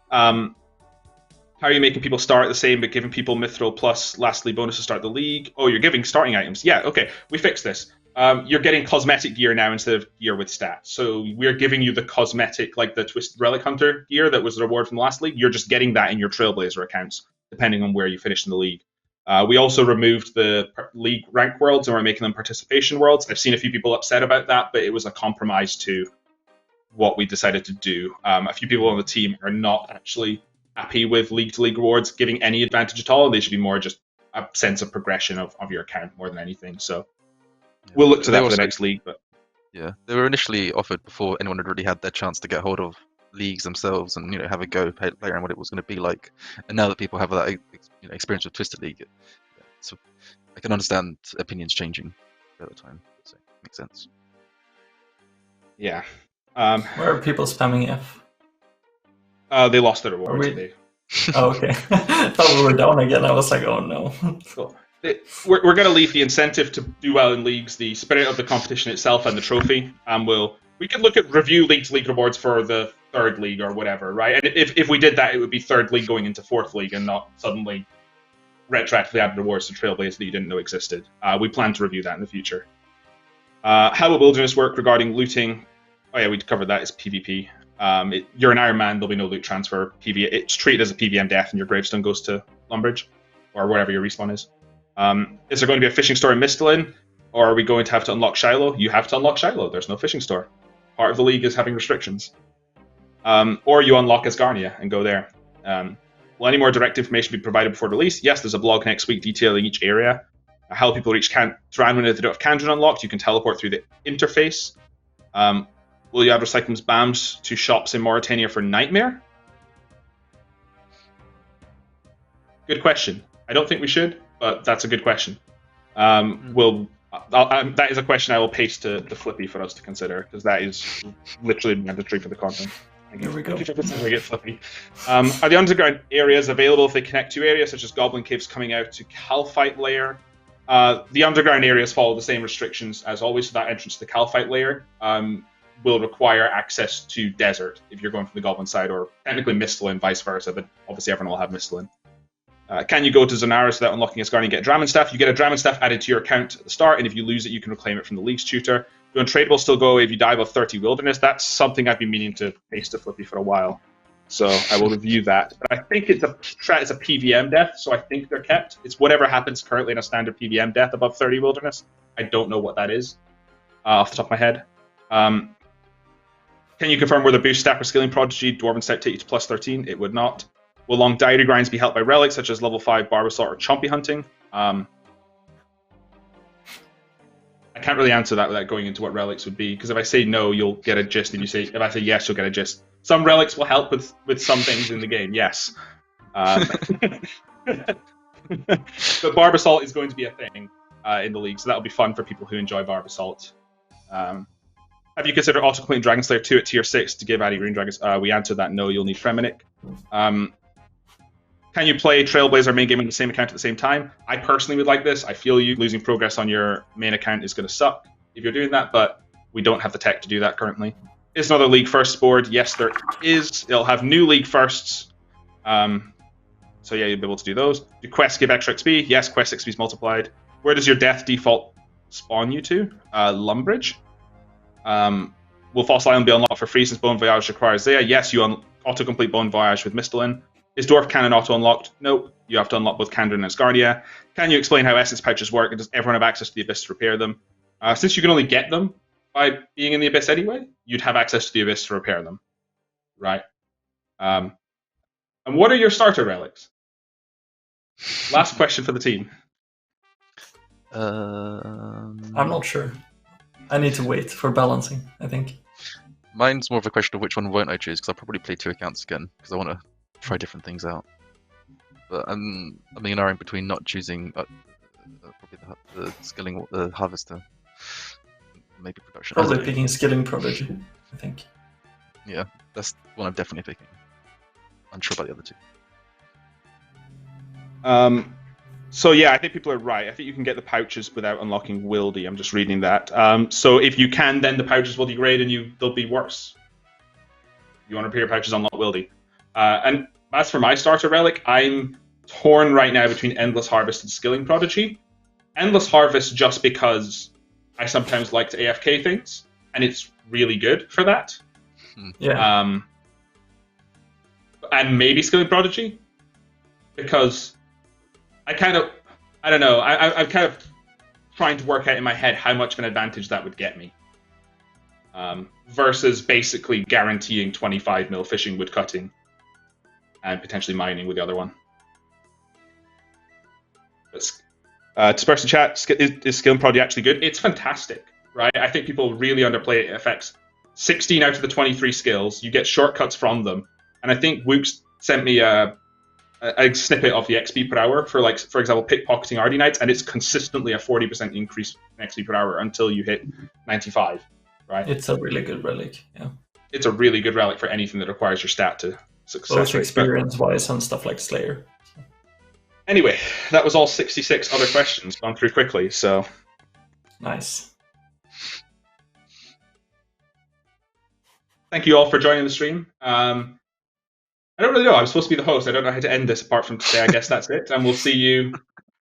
Speaker 2: How are you making people start the same, but giving people Mithril plus lastly bonus to start the league? Oh, you're giving starting items. Yeah, okay, we fixed this. You're getting cosmetic gear now instead of gear with stats. So we're giving you the cosmetic, like the Twisted Relic Hunter gear that was the reward from the last league. You're just getting that in your Trailblazer accounts, depending on where you finish in the league. We also removed the league rank worlds, and we're making them participation worlds. I've seen a few people upset about that, but it was a compromise to what we decided to do. A few people on the team are not actually happy with league-to-league rewards giving any advantage at all. They should be more just a sense of progression of your account more than anything. So we'll look to that for the next league. But
Speaker 4: yeah, they were initially offered before anyone had really had their chance to get hold of leagues themselves and have a go, play around what it was going to be like. And now that people have that experience with Twisted League, so I can understand opinions changing over time. So it makes sense.
Speaker 2: Yeah.
Speaker 3: Where are people spamming F?
Speaker 2: They lost their rewards.
Speaker 3: Oh, okay. I thought we were down again. I was like, oh no.
Speaker 2: Cool. We're going to leave the incentive to do well in leagues, the spirit of the competition itself, and the trophy. We could look at review league-to-league rewards for the third league or whatever, right? And if we did that, it would be third league going into fourth league, and not suddenly retroactively add rewards to Trailblazer that you didn't know existed. We plan to review that in the future. How will Wilderness work regarding looting? Oh yeah, we covered that. It's PvP. You're an Iron Man, there'll be no loot transfer. It's treated as a PVM death, and your gravestone goes to Lumbridge, or wherever your respawn is. Is there going to be a fishing store in Misthalin, or are we going to have to unlock Shiloh? You have to unlock Shiloh. There's no fishing store. Part of the league is having restrictions. Or you unlock Asgarnia and go there. Will any more direct information be provided before release? Yes, there's a blog next week detailing each area. How people reach Thranduin if they don't have Kandrin unlocked. You can teleport through the interface. Will you add recycling BAMs to shops in Mauritania for Nightmare? Good question. I don't think we should, but that's a good question. That is a question I will paste to Flippy for us to consider, because that is literally mandatory for the content.
Speaker 3: Here we go.
Speaker 2: Flippy. Are the underground areas available if they connect to areas such as Goblin Caves coming out to Calphite Layer? The underground areas follow the same restrictions as always, so that entrance to the Calphite Layer will require access to Desert if you're going from the Goblin side, or technically Misthalin, vice versa, but obviously everyone will have Misthalin. Can you go to Lunaris without unlocking Asgardia and get Draman Staff? You get a Draman Staff added to your account at the start, and if you lose it, you can reclaim it from the League's tutor. Do untradeable still go away if you die above 30 Wilderness? That's something I've been meaning to paste to Flippy for a while, so I will review that. But I think it's a PVM death, so I think they're kept. It's whatever happens currently in a standard PVM death above 30 Wilderness. I don't know what that is off the top of my head. Can you confirm whether boost stack or scaling Prodigy Dwarven Stout take you to plus 13? It would not. Will long diary grinds be helped by relics such as level 5 Barbasalt or Chompy hunting? I can't really answer that without going into what relics would be, because if I say no, you'll get a gist, and if I say yes, you'll get a gist. Some relics will help with some things in the game, yes. But Barbasalt is going to be a thing in the league, so that'll be fun for people who enjoy Barbasalt. Have you considered auto-completing Dragonslayer 2 at tier 6 to give Addy Green Dragons? We answered that no, you'll need Fremennik. Can you play Trailblazer main game on the same account at the same time? I personally would like this. I feel you losing progress on your main account is going to suck if you're doing that, but we don't have the tech to do that currently. Is another League Firsts board? Yes, there is. It'll have new League Firsts. So yeah, you'll be able to do those. Do quests give extra XP? Yes, quest XP is multiplied. Where does your death default spawn you to? Lumbridge. Will Fossil Island be unlocked for free since Bon Voyage requires Zaya? Yes, you auto-complete Bon Voyage with Misthalin. Is Dwarf Cannon auto-unlocked? Nope. You have to unlock both Kandrin and Asgardia. Can you explain how essence pouches work, and does everyone have access to the Abyss to repair them? Since you can only get them by being in the Abyss anyway, you'd have access to the Abyss to repair them. Right. And what are your starter relics? Last question for the team.
Speaker 3: I'm not sure. I need to wait for balancing, I think.
Speaker 4: Mine's more of a question of which one won't I choose, because I'll probably play 2 accounts again, because I want to try different things out. But I'm in in between not choosing probably the skilling harvester, maybe production.
Speaker 3: Probably picking skilling Prodigy, I think.
Speaker 4: Yeah, that's one I'm definitely picking. Unsure about the other 2.
Speaker 2: So yeah, I think people are right. I think you can get the pouches without unlocking Wildy. I'm just reading that. So if you can, then the pouches will degrade and they'll be worse. You want to repair pouches, unlock Wildy. And as for my starter relic, I'm torn right now between Endless Harvest and Skilling Prodigy. Endless Harvest just because I sometimes like to AFK things, and it's really good for that.
Speaker 3: Yeah.
Speaker 2: And maybe Skilling Prodigy, because I'm kind of trying to work out in my head how much of an advantage that would get me. Versus basically guaranteeing 25 mil fishing wood cutting and potentially mining with the other one. Disperse the chat, is Skilling Prodigy actually good? It's fantastic, right? I think people really underplay it. It affects 16 out of the 23 skills. You get shortcuts from them. And I think Wook's sent me a snippet of the XP per hour for, like, for example, pickpocketing Ardy Knights, and it's consistently a 40% increase in XP per hour until you hit 95, right?
Speaker 3: It's a really good relic, yeah.
Speaker 2: It's a really good relic for anything that requires your stat to success.
Speaker 3: Both experience-wise and stuff like Slayer.
Speaker 2: Anyway, that was all 66 other questions gone through quickly, so...
Speaker 3: Nice.
Speaker 2: Thank you all for joining the stream. I don't really know. I'm supposed to be the host. I don't know how to end this apart from today. I guess that's it. And we'll see you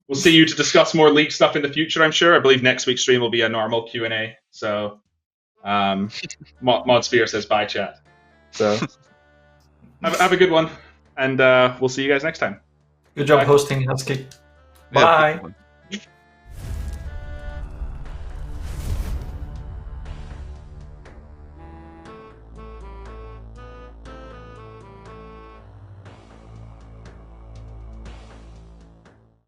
Speaker 2: to discuss more League stuff in the future, I'm sure. I believe next week's stream will be a normal Q&A. So, Modsphere says bye, chat. So, have a good one. And we'll see you guys next time.
Speaker 3: Good job hosting, Husky. Bye.
Speaker 4: Yeah,